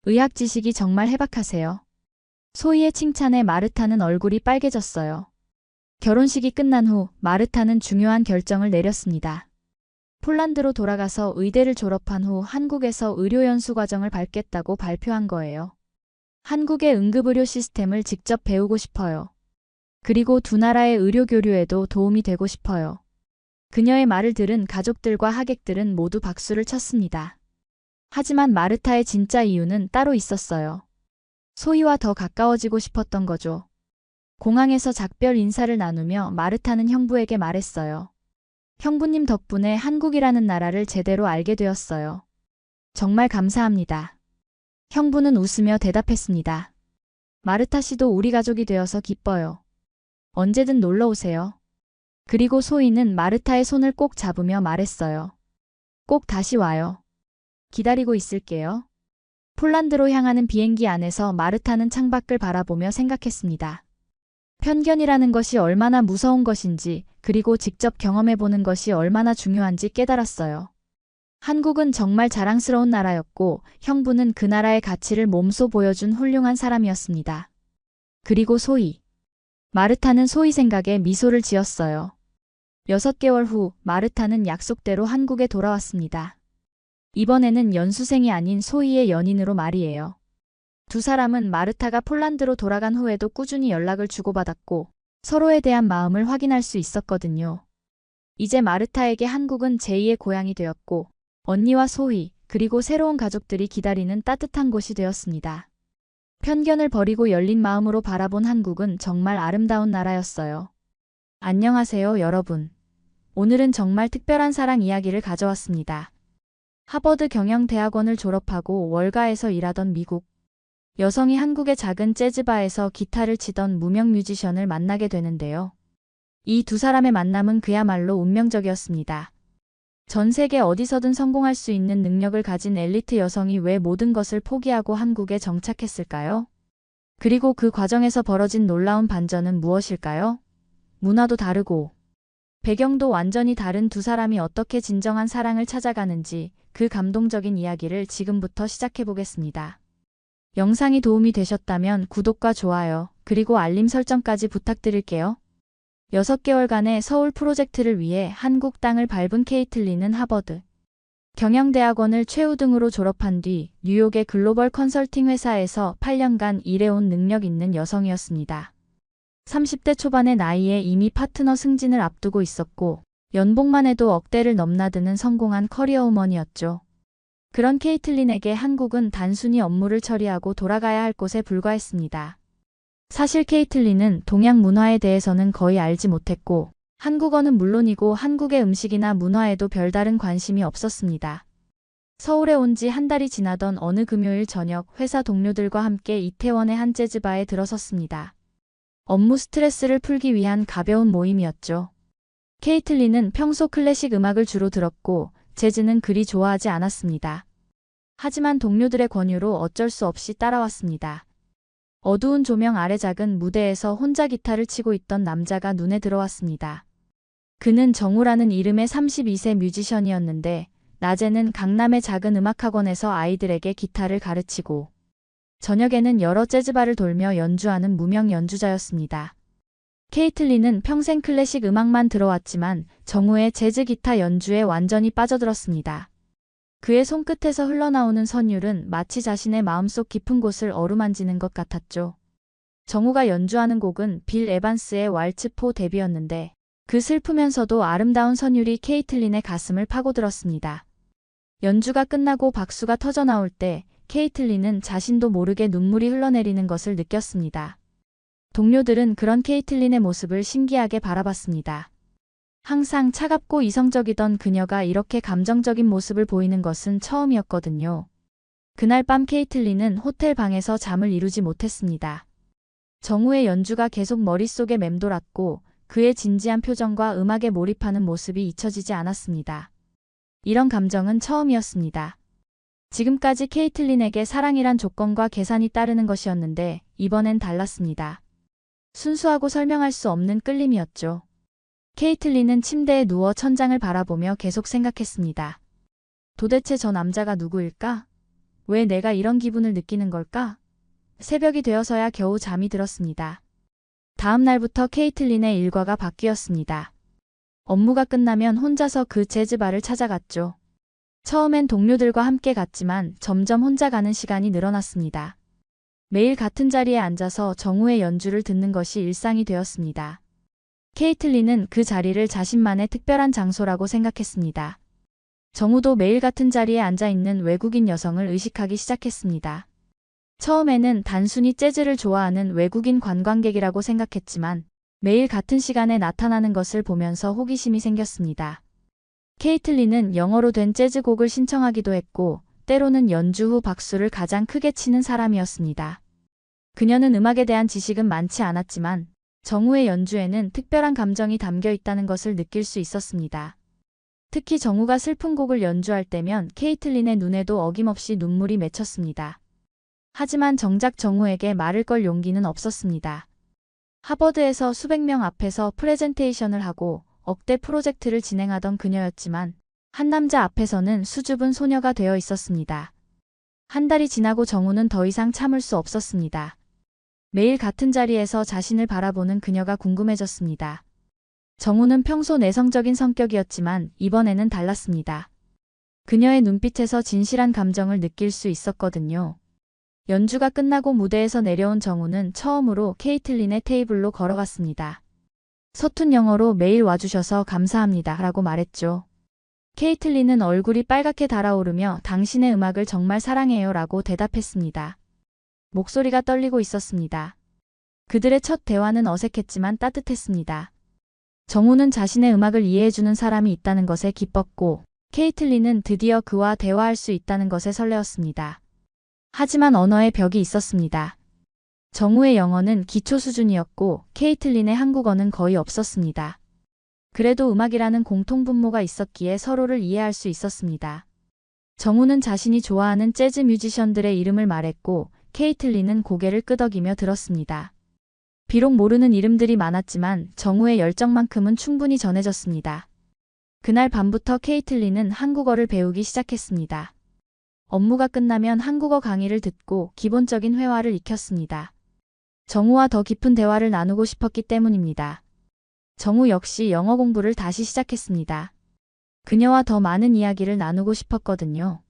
Speaker 1: 의학 지식이 정말 해박하세요. 소희의 칭찬에 마르타는 얼굴이 빨개졌어요. 결혼식이 끝난 후 마르타는 중요한 결정을 내렸습니다. 폴란드로 돌아가서 의대를 졸업한 후 한국에서 의료연수 과정을 밟겠다고 발표한 거예요. 한국의 응급의료 시스템을 직접 배우고 싶어요. 그리고 두 나라의 의료 교류에도 도움이 되고 싶어요. 그녀의 말을 들은 가족들과 하객들은 모두 박수를 쳤습니다. 하지만 마르타의 진짜 이유는 따로 있었어요. 소희와 더 가까워지고 싶었던 거죠. 공항에서 작별 인사를 나누며 마르타는 형부에게 말했어요. 형부님 덕분에 한국이라는 나라를 제대로 알게 되었어요. 정말 감사합니다. 형부는 웃으며 대답했습니다. 마르타 씨도 우리 가족이 되어서 기뻐요. 언제든 놀러 오세요. 그리고 소희는 마르타의 손을 꼭 잡으며 말했어요. 꼭 다시 와요. 기다리고 있을게요. 폴란드로 향하는 비행기 안에서 마르타는 창밖을 바라보며 생각했습니다. 편견이라는 것이 얼마나 무서운 것인지, 그리고 직접 경험해보는 것이 얼마나 중요한지 깨달았어요. 한국은 정말 자랑스러운 나라였고 형부는 그 나라의 가치를 몸소 보여준 훌륭한 사람이었습니다. 그리고 소희. 마르타는 소희 생각에 미소를 지었어요. 6개월 후 마르타는 약속대로 한국에 돌아왔습니다. 이번에는 연수생이 아닌 소희의 연인으로 말이에요. 두 사람은 마르타가 폴란드로 돌아간 후에도 꾸준히 연락을 주고받았고 서로에 대한 마음을 확인할 수 있었거든요. 이제 마르타에게 한국은 제2의 고향이 되었고 언니와 소희, 그리고 새로운 가족들이 기다리는 따뜻한 곳이 되었습니다. 편견을 버리고 열린 마음으로 바라본 한국은 정말 아름다운 나라였어요. 안녕하세요, 여러분. 오늘은 정말 특별한 사랑 이야기를 가져왔습니다. 하버드 경영대학원을 졸업하고 월가에서 일하던 미국 여성이 한국의 작은 재즈바에서 기타를 치던 무명 뮤지션을 만나게 되는데요. 이 두 사람의 만남은 그야말로 운명적이었습니다. 전 세계 어디서든 성공할 수 있는 능력을 가진 엘리트 여성이 왜 모든 것을 포기하고 한국에 정착했을까요? 그리고 그 과정에서 벌어진 놀라운 반전은 무엇일까요? 문화도 다르고 배경도 완전히 다른 두 사람이 어떻게 진정한 사랑을 찾아가는지 그 감동적인 이야기를 지금부터 시작해보겠습니다. 영상이 도움이 되셨다면 구독과 좋아요, 그리고 알림 설정까지 부탁드릴게요. 6개월간의 서울 프로젝트를 위해 한국 땅을 밟은 케이틀린은 하버드 경영대학원을 최우등으로 졸업한 뒤 뉴욕의 글로벌 컨설팅 회사에서 8년간 일해온 능력 있는 여성이었습니다. 30대 초반의 나이에 이미 파트너 승진을 앞두고 있었고 연봉만 해도 억대를 넘나드는 성공한 커리어우먼이었죠. 그런 케이틀린에게 한국은 단순히 업무를 처리하고 돌아가야 할 곳에 불과했습니다. 사실 케이틀린은 동양 문화에 대해서는 거의 알지 못했고 한국어는 물론이고 한국의 음식이나 문화에도 별다른 관심이 없었습니다. 서울에 온 지 한 달이 지나던 어느 금요일 저녁 회사 동료들과 함께 이태원의 한 재즈바에 들어섰습니다. 업무 스트레스를 풀기 위한 가벼운 모임이었죠. 케이틀린은 평소 클래식 음악을 주로 들었고 재즈는 그리 좋아하지 않았습니다. 하지만 동료들의 권유로 어쩔 수 없이 따라왔습니다. 어두운 조명 아래 작은 무대에서 혼자 기타를 치고 있던 남자가 눈에 들어왔습니다. 그는 정우라는 이름의 32세 뮤지션이었는데 낮에는 강남의 작은 음악학원에서 아이들에게 기타를 가르치고 저녁에는 여러 재즈바를 돌며 연주하는 무명 연주자였습니다. 케이틀린은 평생 클래식 음악만 들어왔지만 정우의 재즈 기타 연주에 완전히 빠져들었습니다. 그의 손끝에서 흘러나오는 선율은 마치 자신의 마음속 깊은 곳을 어루만지는 것 같았죠. 정우가 연주하는 곡은 빌 에반스의 왈츠 포 데뷔였는데 그 슬프면서도 아름다운 선율이 케이틀린의 가슴을 파고들었습니다. 연주가 끝나고 박수가 터져나올 때 케이틀린은 자신도 모르게 눈물이 흘러내리는 것을 느꼈습니다. 동료들은 그런 케이틀린의 모습을 신기하게 바라봤습니다. 항상 차갑고 이성적이던 그녀가 이렇게 감정적인 모습을 보이는 것은 처음이었거든요. 그날 밤 케이틀린은 호텔 방에서 잠을 이루지 못했습니다. 정우의 연주가 계속 머릿속에 맴돌았고 그의 진지한 표정과 음악에 몰입하는 모습이 잊혀지지 않았습니다. 이런 감정은 처음이었습니다. 지금까지 케이틀린에게 사랑이란 조건과 계산이 따르는 것이었는데 이번엔 달랐습니다. 순수하고 설명할 수 없는 끌림이었죠. 케이틀린은 침대에 누워 천장을 바라보며 계속 생각했습니다. 도대체 저 남자가 누구일까? 왜 내가 이런 기분을 느끼는 걸까? 새벽이 되어서야 겨우 잠이 들었습니다. 다음 날부터 케이틀린의 일과가 바뀌었습니다. 업무가 끝나면 혼자서 그 재즈바를 찾아갔죠. 처음엔 동료들과 함께 갔지만 점점 혼자 가는 시간이 늘어났습니다. 매일 같은 자리에 앉아서 정우의 연주를 듣는 것이 일상이 되었습니다. 케이틀린은 그 자리를 자신만의 특별한 장소라고 생각했습니다. 정우도 매일 같은 자리에 앉아 있는 외국인 여성을 의식하기 시작했습니다. 처음에는 단순히 재즈를 좋아하는 외국인 관광객이라고 생각했지만 매일 같은 시간에 나타나는 것을 보면서 호기심이 생겼습니다. 케이틀린은 영어로 된 재즈곡을 신청하기도 했고 때로는 연주 후 박수를 가장 크게 치는 사람이었습니다. 그녀는 음악에 대한 지식은 많지 않았지만 정우의 연주에는 특별한 감정이 담겨 있다는 것을 느낄 수 있었습니다. 특히 정우가 슬픈 곡을 연주할 때면 케이틀린의 눈에도 어김없이 눈물이 맺혔습니다. 하지만 정작 정우에게 말을 걸 용기는 없었습니다. 하버드에서 수백 명 앞에서 프레젠테이션을 하고 억대 프로젝트를 진행하던 그녀였지만 한 남자 앞에서는 수줍은 소녀가 되어 있었습니다. 한 달이 지나고 정우는 더 이상 참을 수 없었습니다. 매일 같은 자리에서 자신을 바라보는 그녀가 궁금해졌습니다. 정우는 평소 내성적인 성격이었지만 이번에는 달랐습니다. 그녀의 눈빛에서 진실한 감정을 느낄 수 있었거든요. 연주가 끝나고 무대에서 내려온 정우는 처음으로 케이틀린의 테이블로 걸어갔습니다. 서툰 영어로 매일 와주셔서 감사합니다 라고 말했죠. 케이틀린은 얼굴이 빨갛게 달아오르며 당신의 음악을 정말 사랑해요 라고 대답했습니다. 목소리가 떨리고 있었습니다. 그들의 첫 대화는 어색했지만 따뜻했습니다. 정우는 자신의 음악을 이해해주는 사람이 있다는 것에 기뻤고 케이틀린은 드디어 그와 대화할 수 있다는 것에 설레었습니다. 하지만 언어의 벽이 있었습니다. 정우의 영어는 기초 수준이었고 케이틀린의 한국어는 거의 없었습니다. 그래도 음악이라는 공통분모가 있었기에 서로를 이해할 수 있었습니다. 정우는 자신이 좋아하는 재즈 뮤지션들의 이름을 말했고 케이틀린은 고개를 끄덕이며 들었습니다. 비록 모르는 이름들이 많았지만 정우의 열정만큼은 충분히 전해졌습니다. 그날 밤부터 케이틀린은 한국어를 배우기 시작했습니다. 업무가 끝나면 한국어 강의를 듣고 기본적인 회화를 익혔습니다. 정우와 더 깊은 대화를 나누고 싶었기 때문입니다. 정우 역시 영어 공부를 다시 시작했습니다. 그녀와 더 많은 이야기를 나누고 싶었거든요.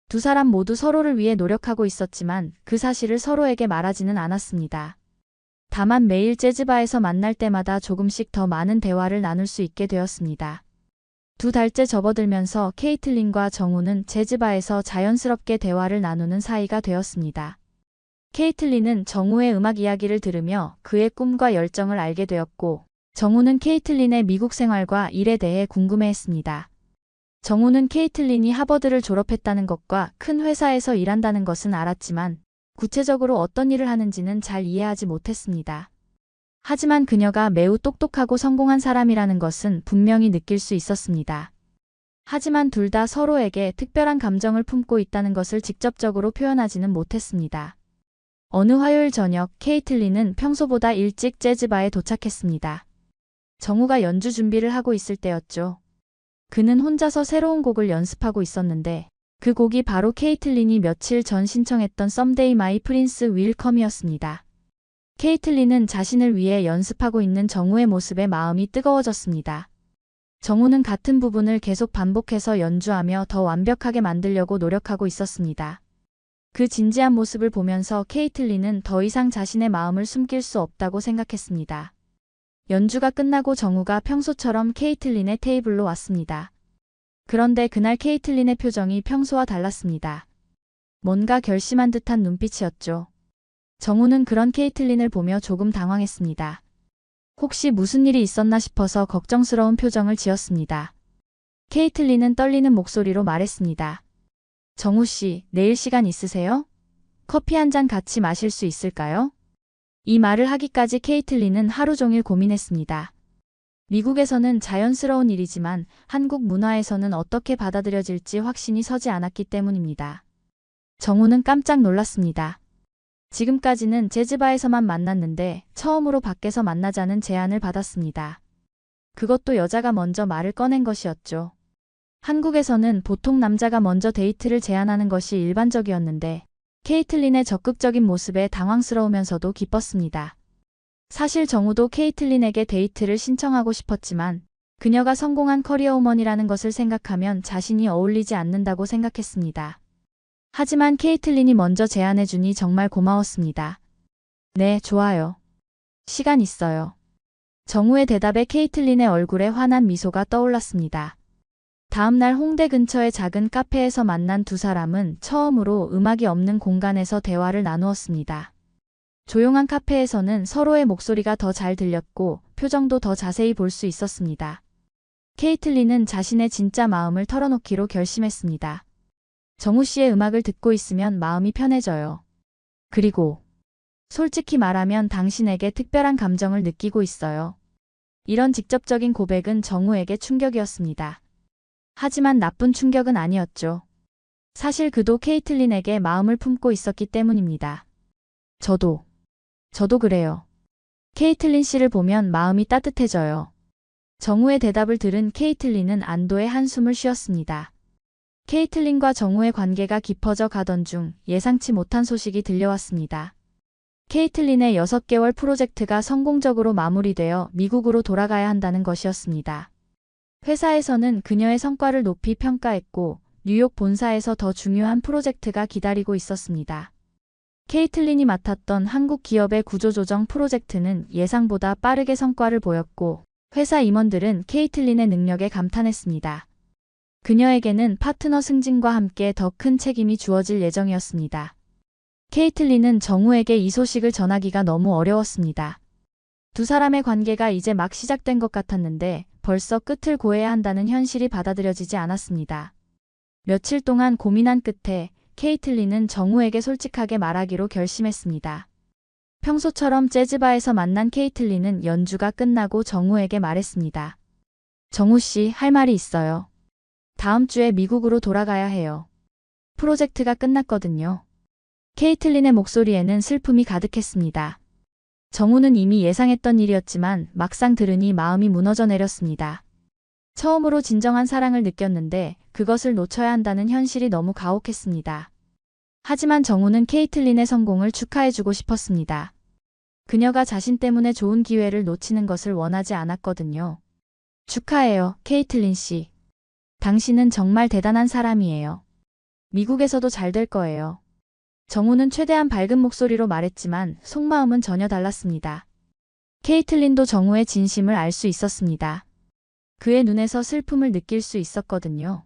Speaker 1: 두 사람 모두 서로를 위해 노력하고 있었지만 그 사실을 서로에게 말하지는 않았습니다. 다만 매일 재즈바에서 만날 때마다 조금씩 더 많은 대화를 나눌 수 있게 되었습니다. 두 달째 접어들면서 케이틀린과 정우는 재즈바에서 자연스럽게 대화를 나누는 사이가 되었습니다. 케이틀린은 정우의 음악 이야기를 들으며 그의 꿈과 열정을 알게 되었고 정우는 케이틀린의 미국 생활과 일에 대해 궁금해했습니다. 정우는 케이틀린이 하버드를 졸업했다는 것과 큰 회사에서 일한다는 것은 알았지만 구체적으로 어떤 일을 하는지는 잘 이해하지 못했습니다. 하지만 그녀가 매우 똑똑하고 성공한 사람이라는 것은 분명히 느낄 수 있었습니다. 하지만 둘 다 서로에게 특별한 감정을 품고 있다는 것을 직접적으로 표현하지는 못했습니다. 어느 화요일 저녁 케이틀린은 평소보다 일찍 재즈바에 도착했습니다. 정우가 연주 준비를 하고 있을 때였죠. 그는 혼자서 새로운 곡을 연습하고 있었는데 그 곡이 바로 케이틀린이 며칠 전 신청했던 Someday My Prince Will Come이었습니다. 케이틀린은 자신을 위해 연습하고 있는 정우의 모습에 마음이 뜨거워졌습니다. 정우는 같은 부분을 계속 반복해서 연주하며 더 완벽하게 만들려고 노력하고 있었습니다. 그 진지한 모습을 보면서 케이틀린은 더 이상 자신의 마음을 숨길 수 없다고 생각했습니다. 연주가 끝나고 정우가 평소처럼 케이틀린의 테이블로 왔습니다. 그런데 그날 케이틀린의 표정이 평소와 달랐습니다. 뭔가 결심한 듯한 눈빛이었죠. 정우는 그런 케이틀린을 보며 조금 당황했습니다. 혹시 무슨 일이 있었나 싶어서 걱정스러운 표정을 지었습니다. 케이틀린은 떨리는 목소리로 말했습니다. 정우 씨, 내일 시간 있으세요? 커피 한 잔 같이 마실 수 있을까요? 이 말을 하기까지 케이틀린은 하루 종일 고민했습니다. 미국에서는 자연스러운 일이지만 한국 문화에서는 어떻게 받아들여질지 확신이 서지 않았기 때문입니다. 정우는 깜짝 놀랐습니다. 지금까지는 재즈바에서만 만났는데 처음으로 밖에서 만나자는 제안을 받았습니다. 그것도 여자가 먼저 말을 꺼낸 것이었죠. 한국에서는 보통 남자가 먼저 데이트를 제안하는 것이 일반적이었는데 케이틀린의 적극적인 모습에 당황스러우면서도 기뻤습니다. 사실 정우도 케이틀린에게 데이트를 신청하고 싶었지만 그녀가 성공한 커리어우먼이라는 것을 생각하면 자신이 어울리지 않는다고 생각했습니다. 하지만 케이틀린이 먼저 제안해주니 정말 고마웠습니다. 네, 좋아요. 시간 있어요. 정우의 대답에 케이틀린의 얼굴에 환한 미소가 떠올랐습니다. 다음 날 홍대 근처의 작은 카페에서 만난 두 사람은 처음으로 음악이 없는 공간에서 대화를 나누었습니다. 조용한 카페에서는 서로의 목소리가 더 잘 들렸고 표정도 더 자세히 볼 수 있었습니다. 케이틀린은 자신의 진짜 마음을 털어놓기로 결심했습니다. 정우 씨의 음악을 듣고 있으면 마음이 편해져요. 그리고 솔직히 말하면 당신에게 특별한 감정을 느끼고 있어요. 이런 직접적인 고백은 정우에게 충격이었습니다. 하지만 나쁜 충격은 아니었죠. 사실 그도 케이틀린에게 마음을 품고 있었기 때문입니다. 저도 그래요. 케이틀린 씨를 보면 마음이 따뜻해져요. 정우의 대답을 들은 케이틀린은 안도의 한숨을 쉬었습니다. 케이틀린과 정우의 관계가 깊어져 가던 중 예상치 못한 소식이 들려왔습니다. 케이틀린의 6개월 프로젝트가 성공적으로 마무리되어 미국으로 돌아가야 한다는 것이었습니다. 회사에서는 그녀의 성과를 높이 평가했고 뉴욕 본사에서 더 중요한 프로젝트가 기다리고 있었습니다. 케이틀린이 맡았던 한국 기업의 구조조정 프로젝트는 예상보다 빠르게 성과를 보였고 회사 임원들은 케이틀린의 능력에 감탄했습니다. 그녀에게는 파트너 승진과 함께 더 큰 책임이 주어질 예정이었습니다. 케이틀린은 정우에게 이 소식을 전하기가 너무 어려웠습니다. 두 사람의 관계가 이제 막 시작된 것 같았는데 벌써 끝을 고해야 한다는 현실이 받아들여지지 않았습니다. 며칠 동안 고민한 끝에 케이틀린은 정우에게 솔직하게 말하기로 결심했습니다. 평소처럼 재즈바에서 만난 케이틀린은 연주가 끝나고 정우에게 말했습니다. 정우 씨, 할 말이 있어요. 다음 주에 미국으로 돌아가야 해요. 프로젝트가 끝났거든요. 케이틀린의 목소리에는 슬픔이 가득했습니다. 정우는 이미 예상했던 일이었지만 막상 들으니 마음이 무너져 내렸습니다. 처음으로 진정한 사랑을 느꼈는데 그것을 놓쳐야 한다는 현실이 너무 가혹했습니다. 하지만 정우는 케이틀린의 성공을 축하해주고 싶었습니다. 그녀가 자신 때문에 좋은 기회를 놓치는 것을 원하지 않았거든요. 축하해요, 케이틀린 씨. 당신은 정말 대단한 사람이에요. 미국에서도 잘 될 거예요. 정우는 최대한 밝은 목소리로 말했지만 속마음은 전혀 달랐습니다. 케이틀린도 정우의 진심을 알 수 있었습니다. 그의 눈에서 슬픔을 느낄 수 있었거든요.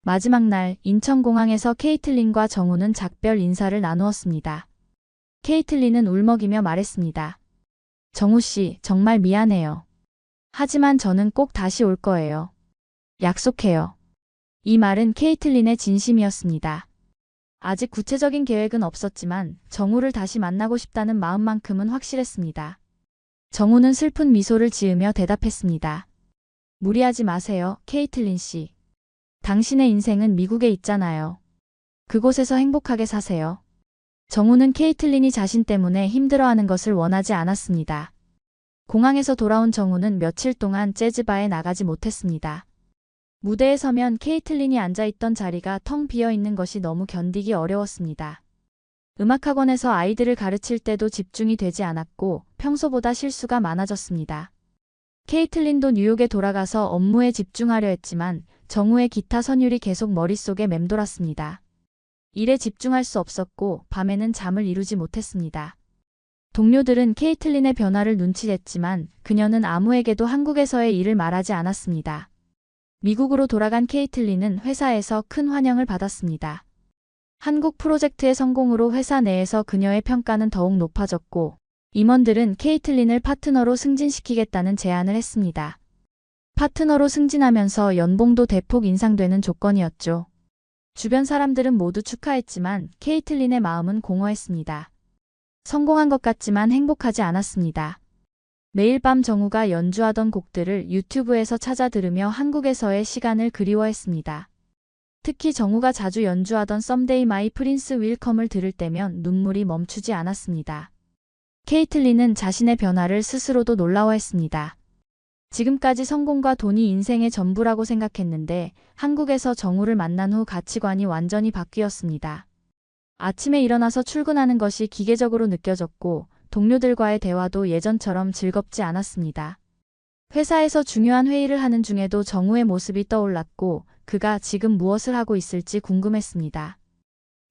Speaker 1: 마지막 날 인천공항에서 케이틀린과 정우는 작별 인사를 나누었습니다. 케이틀린은 울먹이며 말했습니다. 정우 씨, 정말 미안해요. 하지만 저는 꼭 다시 올 거예요. 약속해요. 이 말은 케이틀린의 진심이었습니다. 아직 구체적인 계획은 없었지만 정우를 다시 만나고 싶다는 마음만큼은 확실했습니다. 정우는 슬픈 미소를 지으며 대답했습니다. 무리하지 마세요, 케이틀린 씨. 당신의 인생은 미국에 있잖아요. 그곳에서 행복하게 사세요. 정우는 케이틀린이 자신 때문에 힘들어하는 것을 원하지 않았습니다. 공항에서 돌아온 정우는 며칠 동안 재즈바에 나가지 못했습니다. 무대에 서면 케이틀린이 앉아있던 자리가 텅 비어 있는 것이 너무 견디기 어려웠습니다. 음악학원에서 아이들을 가르칠 때도 집중이 되지 않았고 평소보다 실수가 많아졌습니다. 케이틀린도 뉴욕에 돌아가서 업무에 집중하려 했지만 정우의 기타 선율이 계속 머릿속에 맴돌았습니다. 일에 집중할 수 없었고 밤에는 잠을 이루지 못했습니다. 동료들은 케이틀린의 변화를 눈치챘지만 그녀는 아무에게도 한국에서의 일을 말하지 않았습니다. 미국으로 돌아간 케이틀린은 회사에서 큰 환영을 받았습니다. 한국 프로젝트의 성공으로 회사 내에서 그녀의 평가는 더욱 높아졌고 임원들은 케이틀린을 파트너로 승진시키겠다는 제안을 했습니다. 파트너로 승진하면서 연봉도 대폭 인상되는 조건이었죠. 주변 사람들은 모두 축하했지만 케이틀린의 마음은 공허했습니다. 성공한 것 같지만 행복하지 않았습니다. 매일 밤 정우가 연주하던 곡들을 유튜브에서 찾아 들으며 한국에서의 시간을 그리워했습니다. 특히 정우가 자주 연주하던 Someday My Prince Will Come을 들을 때면 눈물이 멈추지 않았습니다. 케이틀린은 자신의 변화를 스스로도 놀라워했습니다. 지금까지 성공과 돈이 인생의 전부라고 생각했는데 한국에서 정우를 만난 후 가치관이 완전히 바뀌었습니다. 아침에 일어나서 출근하는 것이 기계적으로 느껴졌고 동료들과의 대화도 예전처럼 즐겁지 않았습니다. 회사에서 중요한 회의를 하는 중에도 정우의 모습이 떠올랐고 그가 지금 무엇을 하고 있을지 궁금했습니다.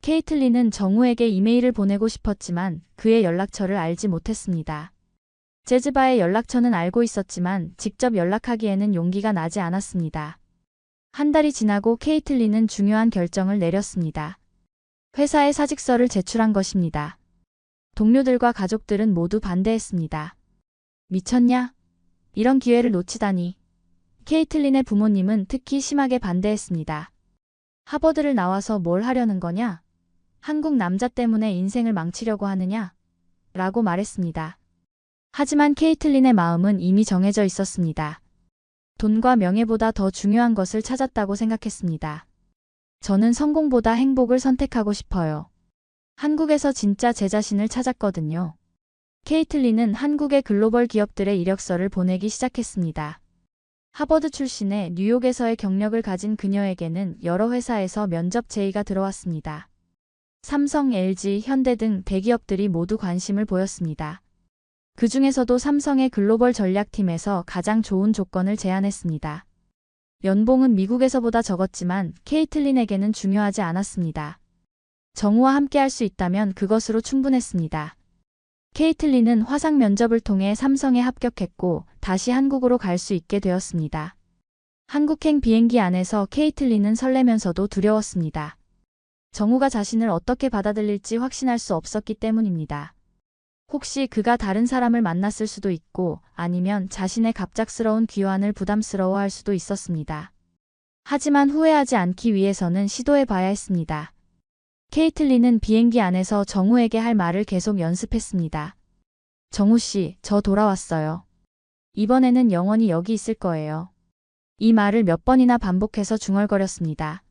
Speaker 1: 케이틀린은 정우에게 이메일을 보내고 싶었지만 그의 연락처를 알지 못했습니다. 재즈바의 연락처는 알고 있었지만 직접 연락하기에는 용기가 나지 않았습니다. 한 달이 지나고 케이틀린은 중요한 결정을 내렸습니다. 회사에 사직서를 제출한 것입니다. 동료들과 가족들은 모두 반대했습니다. 미쳤냐? 이런 기회를 놓치다니. 케이틀린의 부모님은 특히 심하게 반대했습니다. 하버드를 나와서 뭘 하려는 거냐? 한국 남자 때문에 인생을 망치려고 하느냐? 라고 말했습니다. 하지만 케이틀린의 마음은 이미 정해져 있었습니다. 돈과 명예보다 더 중요한 것을 찾았다고 생각했습니다. 저는 성공보다 행복을 선택하고 싶어요. 한국에서 진짜 제 자신을 찾았거든요. 케이틀린은 한국의 글로벌 기업들의 이력서를 보내기 시작했습니다. 하버드 출신의 뉴욕에서의 경력을 가진 그녀에게는 여러 회사에서 면접 제의가 들어왔습니다. 삼성, LG, 현대 등 대기업들이 모두 관심을 보였습니다. 그 중에서도 삼성의 글로벌 전략팀에서 가장 좋은 조건을 제안했습니다. 연봉은 미국에서보다 적었지만 케이틀린에게는 중요하지 않았습니다. 정우와 함께 할 수 있다면 그것으로 충분했습니다. 케이틀린은 화상 면접을 통해 삼성에 합격했고 다시 한국으로 갈 수 있게 되었습니다. 한국행 비행기 안에서 케이틀린은 설레면서도 두려웠습니다. 정우가 자신을 어떻게 받아들일지 확신할 수 없었기 때문입니다. 혹시 그가 다른 사람을 만났을 수도 있고 아니면 자신의 갑작스러운 귀환을 부담스러워할 수도 있었습니다. 하지만 후회하지 않기 위해서는 시도해 봐야 했습니다. 케이틀린은 비행기 안에서 정우에게 할 말을 계속 연습했습니다. 정우 씨, 저 돌아왔어요. 이번에는 영원히 여기 있을 거예요. 이 말을 몇 번이나 반복해서 중얼거렸습니다.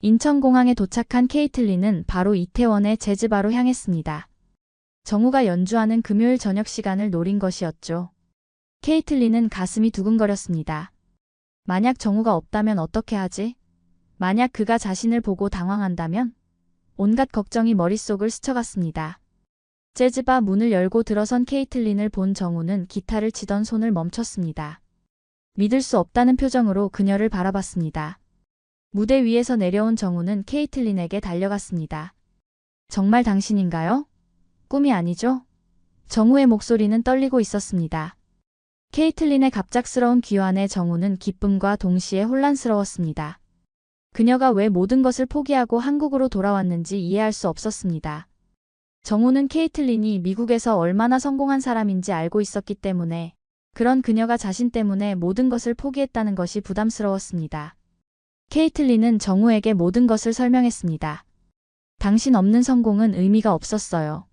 Speaker 1: 인천공항에 도착한 케이틀린은 바로 이태원의 재즈바로 향했습니다. 정우가 연주하는 금요일 저녁 시간을 노린 것이었죠. 케이틀린은 가슴이 두근거렸습니다. 만약 정우가 없다면 어떻게 하지? 만약 그가 자신을 보고 당황한다면? 온갖 걱정이 머릿속을 스쳐갔습니다. 재즈바 문을 열고 들어선 케이틀린을 본 정우는 기타를 치던 손을 멈췄습니다. 믿을 수 없다는 표정으로 그녀를 바라봤습니다. 무대 위에서 내려온 정우는 케이틀린에게 달려갔습니다. 정말 당신인가요? 꿈이 아니죠? 정우의 목소리는 떨리고 있었습니다. 케이틀린의 갑작스러운 귀환에 정우는 기쁨과 동시에 혼란스러웠습니다. 그녀가 왜 모든 것을 포기하고 한국으로 돌아왔는지 이해할 수 없었습니다. 정우는 케이틀린이 미국에서 얼마나 성공한 사람인지 알고 있었기 때문에 그런 그녀가 자신 때문에 모든 것을 포기했다는 것이 부담스러웠습니다. 케이틀린은 정우에게 모든 것을 설명했습니다. 당신 없는 성공은 의미가 없었어요.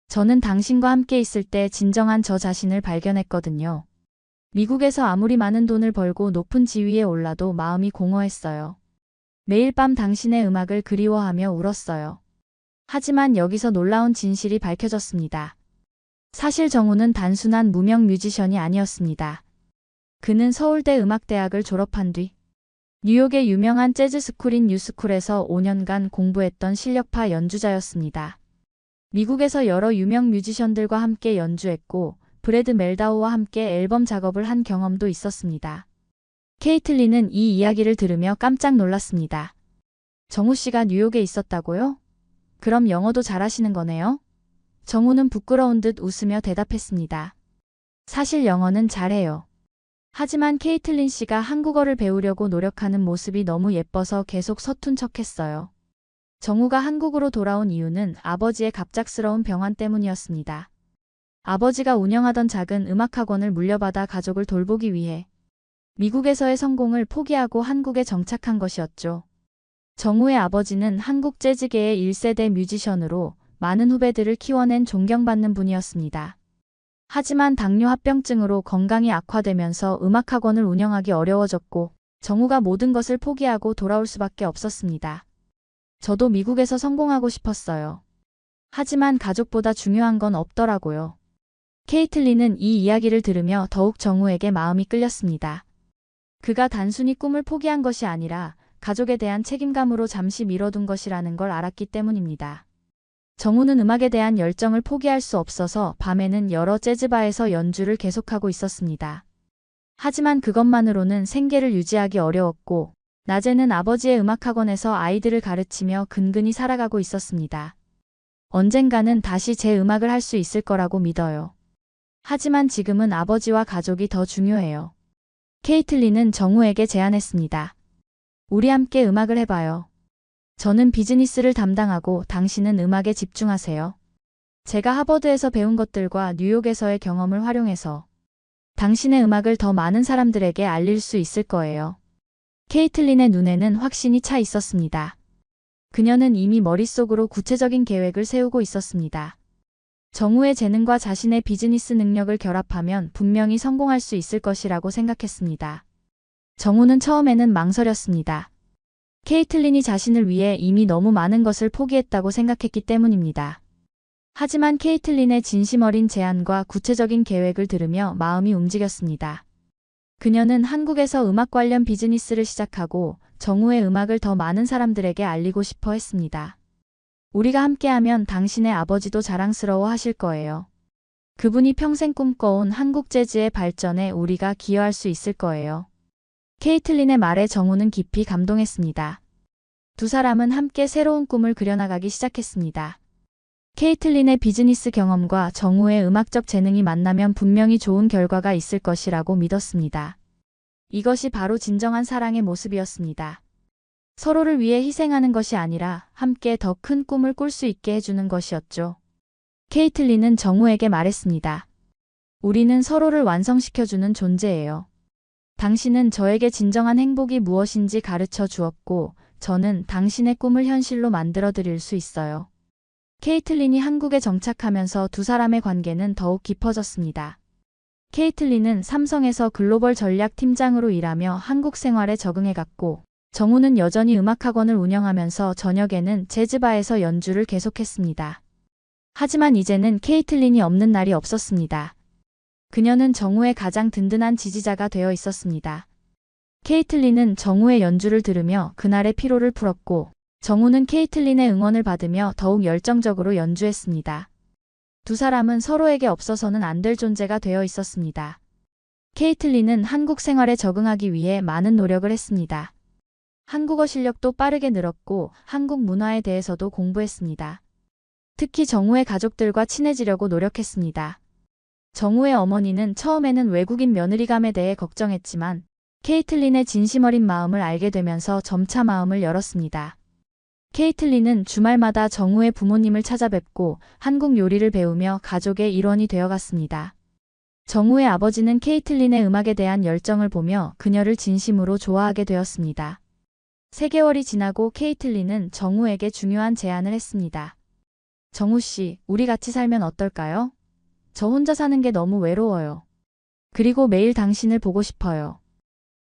Speaker 1: 저는 당신과 함께 있을 때 진정한 저 자신을 발견했거든요. 미국에서 아무리 많은 돈을 벌고 높은 지위에 올라도 마음이 공허했어요. 매일 밤 당신의 음악을 그리워하며 울었어요. 하지만 여기서 놀라운 진실이 밝혀졌습니다. 사실 정우는 단순한 무명 뮤지션이 아니었습니다. 그는 서울대 음악대학을 졸업한 뒤 뉴욕의 유명한 재즈 스쿨인 뉴스쿨에서 5년간 공부했던 실력파 연주자였습니다. 미국에서 여러 유명 뮤지션들과 함께 연주했고 브래드 멜다우와 함께 앨범 작업을 한 경험도 있었습니다. 케이틀린은 이 이야기를 들으며 깜짝 놀랐습니다. 정우 씨가 뉴욕에 있었다고요? 그럼 영어도 잘하시는 거네요? 정우는 부끄러운 듯 웃으며 대답했습니다. 사실 영어는 잘해요. 하지만 케이틀린 씨가 한국어를 배우려고 노력하는 모습이 너무 예뻐서 계속 서툰 척했어요. 정우가 한국으로 돌아온 이유는 아버지의 갑작스러운 병환 때문이었습니다. 아버지가 운영하던 작은 음악학원을 물려받아 가족을 돌보기 위해 미국에서의 성공을 포기하고 한국에 정착한 것이었죠. 정우의 아버지는 한국 재즈계의 1세대 뮤지션으로 많은 후배들을 키워낸 존경받는 분이었습니다. 하지만 당뇨 합병증으로 건강이 악화되면서 음악학원을 운영하기 어려워졌고 정우가 모든 것을 포기하고 돌아올 수밖에 없었습니다. 저도 미국에서 성공하고 싶었어요. 하지만 가족보다 중요한 건 없더라고요. 케이틀린은 이 이야기를 들으며 더욱 정우에게 마음이 끌렸습니다. 그가 단순히 꿈을 포기한 것이 아니라 가족에 대한 책임감으로 잠시 미뤄둔 것이라는 걸 알았기 때문입니다. 정우는 음악에 대한 열정을 포기할 수 없어서 밤에는 여러 재즈바에서 연주를 계속하고 있었습니다. 하지만 그것만으로는 생계를 유지하기 어려웠고 낮에는 아버지의 음악학원에서 아이들을 가르치며 근근히 살아가고 있었습니다. 언젠가는 다시 제 음악을 할 수 있을 거라고 믿어요. 하지만 지금은 아버지와 가족이 더 중요해요. 케이틀린은 정우에게 제안했습니다. 우리 함께 음악을 해봐요. 저는 비즈니스를 담당하고 당신은 음악에 집중하세요. 제가 하버드에서 배운 것들과 뉴욕에서의 경험을 활용해서 당신의 음악을 더 많은 사람들에게 알릴 수 있을 거예요. 케이틀린의 눈에는 확신이 차 있었습니다. 그녀는 이미 머릿속으로 구체적인 계획을 세우고 있었습니다. 정우의 재능과 자신의 비즈니스 능력을 결합하면 분명히 성공할 수 있을 것이라고 생각했습니다. 정우는 처음에는 망설였습니다. 케이틀린이 자신을 위해 이미 너무 많은 것을 포기했다고 생각했기 때문입니다. 하지만 케이틀린의 진심 어린 제안과 구체적인 계획을 들으며 마음이 움직였습니다. 그녀는 한국에서 음악 관련 비즈니스를 시작하고 정우의 음악을 더 많은 사람들에게 알리고 싶어 했습니다. 우리가 함께하면 당신의 아버지도 자랑스러워 하실 거예요. 그분이 평생 꿈꿔온 한국 재즈의 발전에 우리가 기여할 수 있을 거예요. 케이틀린의 말에 정우는 깊이 감동했습니다. 두 사람은 함께 새로운 꿈을 그려나가기 시작했습니다. 케이틀린의 비즈니스 경험과 정우의 음악적 재능이 만나면 분명히 좋은 결과가 있을 것이라고 믿었습니다. 이것이 바로 진정한 사랑의 모습이었습니다. 서로를 위해 희생하는 것이 아니라 함께 더 큰 꿈을 꿀 수 있게 해주는 것이었죠. 케이틀린은 정우에게 말했습니다. 우리는 서로를 완성시켜주는 존재예요. 당신은 저에게 진정한 행복이 무엇인지 가르쳐 주었고 저는 당신의 꿈을 현실로 만들어 드릴 수 있어요. 케이틀린이 한국에 정착하면서 두 사람의 관계는 더욱 깊어졌습니다. 케이틀린은 삼성에서 글로벌 전략 팀장으로 일하며 한국 생활에 적응해갔고 정우는 여전히 음악학원을 운영하면서 저녁에는 재즈바에서 연주를 계속했습니다. 하지만 이제는 케이틀린이 없는 날이 없었습니다. 그녀는 정우의 가장 든든한 지지자가 되어 있었습니다. 케이틀린은 정우의 연주를 들으며 그날의 피로를 풀었고 정우는 케이틀린의 응원을 받으며 더욱 열정적으로 연주했습니다. 두 사람은 서로에게 없어서는 안 될 존재가 되어 있었습니다. 케이틀린은 한국 생활에 적응하기 위해 많은 노력을 했습니다. 한국어 실력도 빠르게 늘었고 한국 문화에 대해서도 공부했습니다. 특히 정우의 가족들과 친해지려고 노력했습니다. 정우의 어머니는 처음에는 외국인 며느리감에 대해 걱정했지만 케이틀린의 진심 어린 마음을 알게 되면서 점차 마음을 열었습니다. 케이틀린은 주말마다 정우의 부모님을 찾아뵙고 한국 요리를 배우며 가족의 일원이 되어갔습니다. 정우의 아버지는 케이틀린의 음악에 대한 열정을 보며 그녀를 진심으로 좋아하게 되었습니다. 3개월이 지나고 케이틀린은 정우에게 중요한 제안을 했습니다. 정우 씨, 우리 같이 살면 어떨까요? 저 혼자 사는 게 너무 외로워요. 그리고 매일 당신을 보고 싶어요.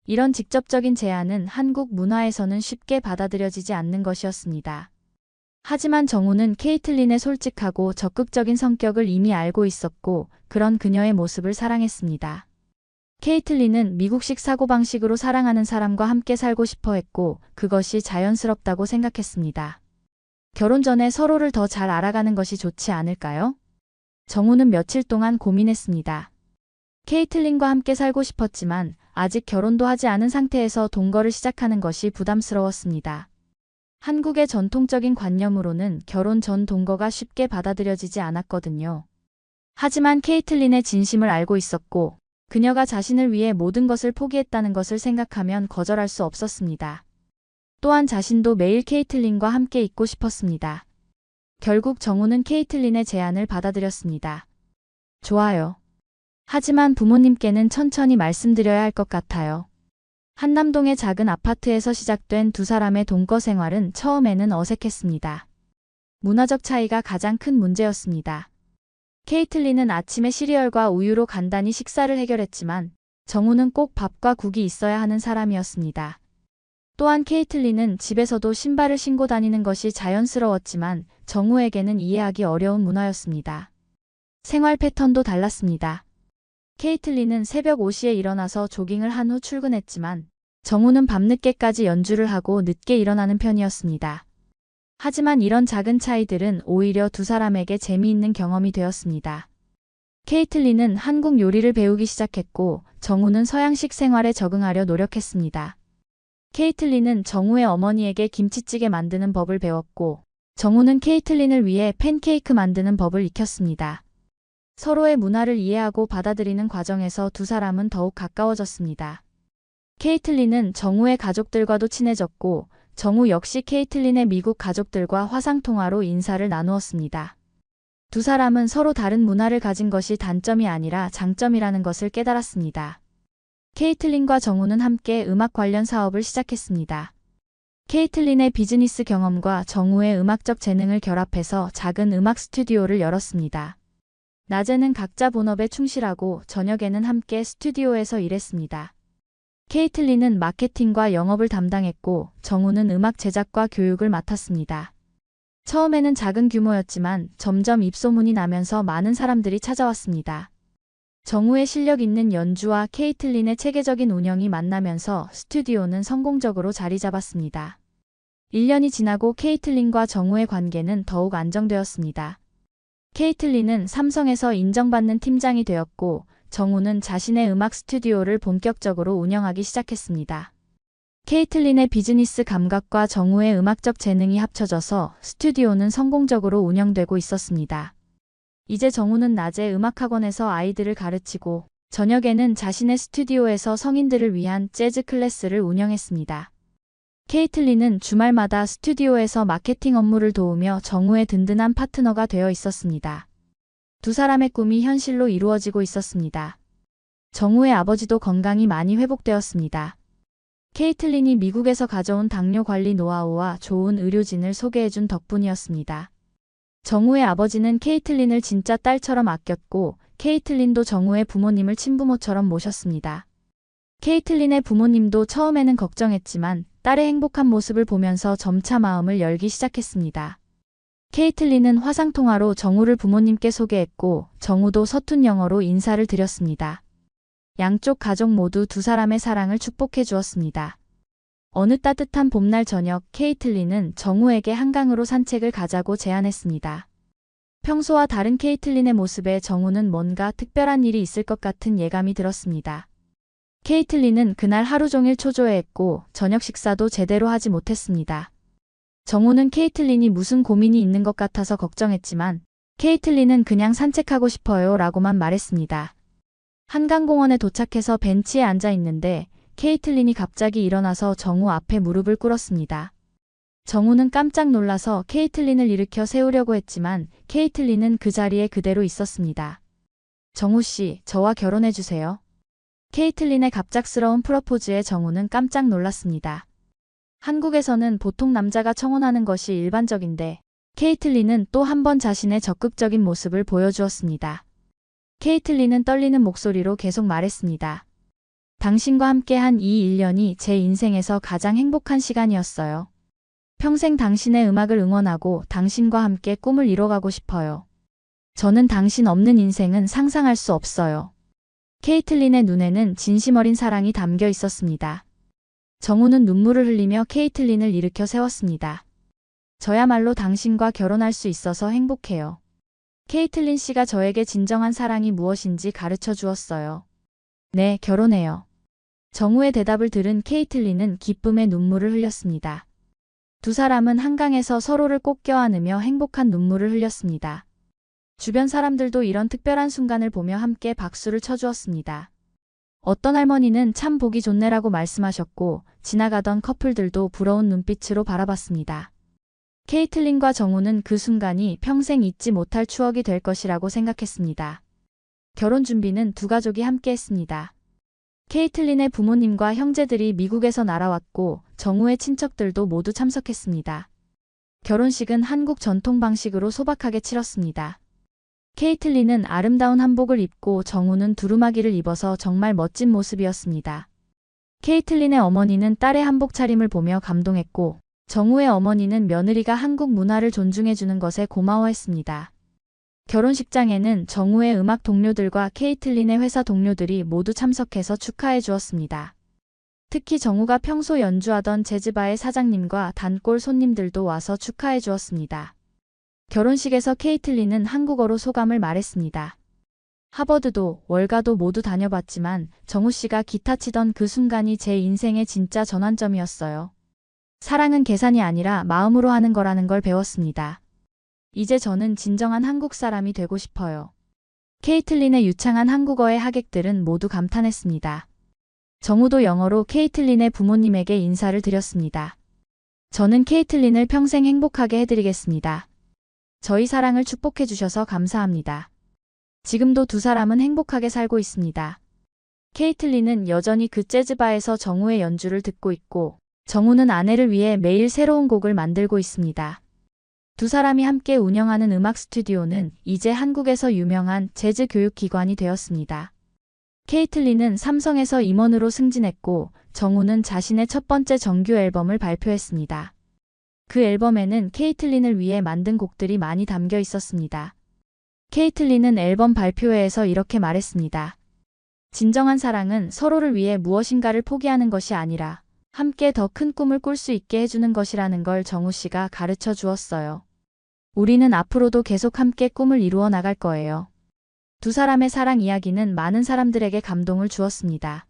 Speaker 1: 이런 직접적인 제안은 한국 문화에서는 쉽게 받아들여지지 않는 것이었습니다. 하지만 정우는 케이틀린의 솔직하고 적극적인 성격을 이미 알고 있었고 그런 그녀의 모습을 사랑했습니다. 케이틀린은 미국식 사고방식으로 사랑하는 사람과 함께 살고 싶어 했고 그것이 자연스럽다고 생각했습니다. 결혼 전에 서로를 더 잘 알아가는 것이 좋지 않을까요? 정우는 며칠 동안 고민했습니다. 케이틀린과 함께 살고 싶었지만 아직 결혼도 하지 않은 상태에서 동거를 시작하는 것이 부담스러웠습니다. 한국의 전통적인 관념으로는 결혼 전 동거가 쉽게 받아들여지지 않았거든요. 하지만 케이틀린의 진심을 알고 있었고 그녀가 자신을 위해 모든 것을 포기했다는 것을 생각하면 거절할 수 없었습니다. 또한 자신도 매일 케이틀린과 함께 있고 싶었습니다. 결국 정우는 케이틀린의 제안을 받아들였습니다. 좋아요. 하지만 부모님께는 천천히 말씀드려야 할 것 같아요. 한남동의 작은 아파트에서 시작된 두 사람의 동거 생활은 처음에는 어색했습니다. 문화적 차이가 가장 큰 문제였습니다. 케이틀린은 아침에 시리얼과 우유로 간단히 식사를 해결했지만 정우는 꼭 밥과 국이 있어야 하는 사람이었습니다. 또한 케이틀린은 집에서도 신발을 신고 다니는 것이 자연스러웠지만 정우에게는 이해하기 어려운 문화였습니다. 생활 패턴도 달랐습니다. 케이틀린은 새벽 5시에 일어나서 조깅을 한 후 출근했지만 정우는 밤늦게까지 연주를 하고 늦게 일어나는 편이었습니다. 하지만 이런 작은 차이들은 오히려 두 사람에게 재미있는 경험이 되었습니다. 케이틀린은 한국 요리를 배우기 시작했고 정우는 서양식 생활에 적응하려 노력했습니다. 케이틀린은 정우의 어머니에게 김치찌개 만드는 법을 배웠고 정우는 케이틀린을 위해 팬케이크 만드는 법을 익혔습니다. 서로의 문화를 이해하고 받아들이는 과정에서 두 사람은 더욱 가까워졌습니다. 케이틀린은 정우의 가족들과도 친해졌고 정우 역시 케이틀린의 미국 가족들과 화상통화로 인사를 나누었습니다. 두 사람은 서로 다른 문화를 가진 것이 단점이 아니라 장점이라는 것을 깨달았습니다. 케이틀린과 정우는 함께 음악 관련 사업을 시작했습니다. 케이틀린의 비즈니스 경험과 정우의 음악적 재능을 결합해서 작은 음악 스튜디오를 열었습니다. 낮에는 각자 본업에 충실하고 저녁에는 함께 스튜디오에서 일했습니다. 케이틀린은 마케팅과 영업을 담당했고 정우는 음악 제작과 교육을 맡았습니다. 처음에는 작은 규모였지만 점점 입소문이 나면서 많은 사람들이 찾아왔습니다. 정우의 실력 있는 연주와 케이틀린의 체계적인 운영이 만나면서 스튜디오는 성공적으로 자리 잡았습니다. 1년이 지나고 케이틀린과 정우의 관계는 더욱 안정되었습니다. 케이틀린은 삼성에서 인정받는 팀장이 되었고 정우는 자신의 음악 스튜디오를 본격적으로 운영하기 시작했습니다. 케이틀린의 비즈니스 감각과 정우의 음악적 재능이 합쳐져서 스튜디오는 성공적으로 운영되고 있었습니다. 이제 정우는 낮에 음악학원에서 아이들을 가르치고 저녁에는 자신의 스튜디오에서 성인들을 위한 재즈 클래스를 운영했습니다. 케이틀린은 주말마다 스튜디오에서 마케팅 업무를 도우며 정우의 든든한 파트너가 되어 있었습니다. 두 사람의 꿈이 현실로 이루어지고 있었습니다. 정우의 아버지도 건강이 많이 회복되었습니다. 케이틀린이 미국에서 가져온 당뇨 관리 노하우와 좋은 의료진을 소개해준 덕분이었습니다. 정우의 아버지는 케이틀린을 진짜 딸처럼 아꼈고 케이틀린도 정우의 부모님을 친부모처럼 모셨습니다. 케이틀린의 부모님도 처음에는 걱정했지만 딸의 행복한 모습을 보면서 점차 마음을 열기 시작했습니다. 케이틀린은 화상통화로 정우를 부모님께 소개했고 정우도 서툰 영어로 인사를 드렸습니다. 양쪽 가족 모두 두 사람의 사랑을 축복해 주었습니다. 어느 따뜻한 봄날 저녁 케이틀린은 정우에게 한강으로 산책을 가자고 제안했습니다. 평소와 다른 케이틀린의 모습에 정우는 뭔가 특별한 일이 있을 것 같은 예감이 들었습니다. 케이틀린은 그날 하루 종일 초조해했고 저녁 식사도 제대로 하지 못했습니다. 정우는 케이틀린이 무슨 고민이 있는 것 같아서 걱정했지만 케이틀린은 그냥 산책하고 싶어요 라고만 말했습니다. 한강공원에 도착해서 벤치에 앉아 있는데 케이틀린이 갑자기 일어나서 정우 앞에 무릎을 꿇었습니다. 정우는 깜짝 놀라서 케이틀린을 일으켜 세우려고 했지만 케이틀린은 그 자리에 그대로 있었습니다. 정우 씨, 저와 결혼해 주세요. 케이틀린의 갑작스러운 프러포즈에 정우는 깜짝 놀랐습니다. 한국에서는 보통 남자가 청혼하는 것이 일반적인데 케이틀린은 또 한 번 자신의 적극적인 모습을 보여주었습니다. 케이틀린은 떨리는 목소리로 계속 말했습니다. 당신과 함께한 이 1년이 제 인생에서 가장 행복한 시간이었어요. 평생 당신의 음악을 응원하고 당신과 함께 꿈을 이뤄가고 싶어요. 저는 당신 없는 인생은 상상할 수 없어요. 케이틀린의 눈에는 진심 어린 사랑이 담겨 있었습니다. 정우는 눈물을 흘리며 케이틀린을 일으켜 세웠습니다. 저야말로 당신과 결혼할 수 있어서 행복해요. 케이틀린 씨가 저에게 진정한 사랑이 무엇인지 가르쳐 주었어요. 네, 결혼해요. 정우의 대답을 들은 케이틀린은 기쁨의 눈물을 흘렸습니다. 두 사람은 한강에서 서로를 꼭 껴안으며 행복한 눈물을 흘렸습니다. 주변 사람들도 이런 특별한 순간을 보며 함께 박수를 쳐주었습니다. 어떤 할머니는 참 보기 좋네라고 말씀하셨고, 지나가던 커플들도 부러운 눈빛으로 바라봤습니다. 케이틀린과 정우는 그 순간이 평생 잊지 못할 추억이 될 것이라고 생각했습니다. 결혼 준비는 두 가족이 함께 했습니다. 케이틀린의 부모님과 형제들이 미국에서 날아왔고 정우의 친척들도 모두 참석했습니다. 결혼식은 한국 전통 방식으로 소박하게 치렀습니다. 케이틀린은 아름다운 한복을 입고 정우는 두루마기를 입어서 정말 멋진 모습이었습니다. 케이틀린의 어머니는 딸의 한복 차림을 보며 감동했고 정우의 어머니는 며느리가 한국 문화를 존중해주는 것에 고마워했습니다. 결혼식장에는 정우의 음악 동료들과 케이틀린의 회사 동료들이 모두 참석해서 축하해 주었습니다. 특히 정우가 평소 연주하던 재즈바의 사장님과 단골 손님들도 와서 축하해 주었습니다. 결혼식에서 케이틀린은 한국어로 소감을 말했습니다. 하버드도 월가도 모두 다녀봤지만 정우 씨가 기타 치던 그 순간이 제 인생의 진짜 전환점이었어요. 사랑은 계산이 아니라 마음으로 하는 거라는 걸 배웠습니다. 이제 저는 진정한 한국 사람이 되고 싶어요. 케이틀린의 유창한 한국어의 하객들은 모두 감탄했습니다. 정우도 영어로 케이틀린의 부모님에게 인사를 드렸습니다. 저는 케이틀린을 평생 행복하게 해드리겠습니다. 저희 사랑을 축복해 주셔서 감사합니다. 지금도 두 사람은 행복하게 살고 있습니다. 케이틀린은 여전히 그 재즈바에서 정우의 연주를 듣고 있고 정우는 아내를 위해 매일 새로운 곡을 만들고 있습니다. 두 사람이 함께 운영하는 음악 스튜디오는 이제 한국에서 유명한 재즈 교육기관이 되었습니다. 케이틀린은 삼성에서 임원으로 승진했고 정우는 자신의 첫 번째 정규 앨범을 발표했습니다. 그 앨범에는 케이틀린을 위해 만든 곡들이 많이 담겨 있었습니다. 케이틀린은 앨범 발표회에서 이렇게 말했습니다. 진정한 사랑은 서로를 위해 무엇인가를 포기하는 것이 아니라 함께 더 큰 꿈을 꿀 수 있게 해주는 것이라는 걸 정우 씨가 가르쳐 주었어요. 우리는 앞으로도 계속 함께 꿈을 이루어 나갈 거예요. 두 사람의 사랑 이야기는 많은 사람들에게 감동을 주었습니다.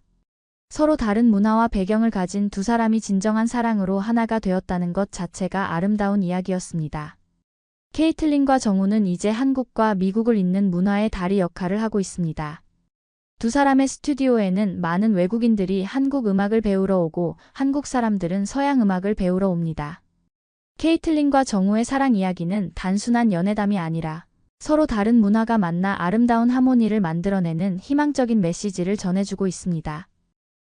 Speaker 1: 서로 다른 문화와 배경을 가진 두 사람이 진정한 사랑으로 하나가 되었다는 것 자체가 아름다운 이야기였습니다. 케이틀린과 정우는 이제 한국과 미국을 잇는 문화의 다리 역할을 하고 있습니다. 두 사람의 스튜디오에는 많은 외국인들이 한국 음악을 배우러 오고 한국 사람들은 서양 음악을 배우러 옵니다. 케이틀린과 정우의 사랑 이야기는 단순한 연애담이 아니라 서로 다른 문화가 만나 아름다운 하모니를 만들어내는 희망적인 메시지를 전해주고 있습니다.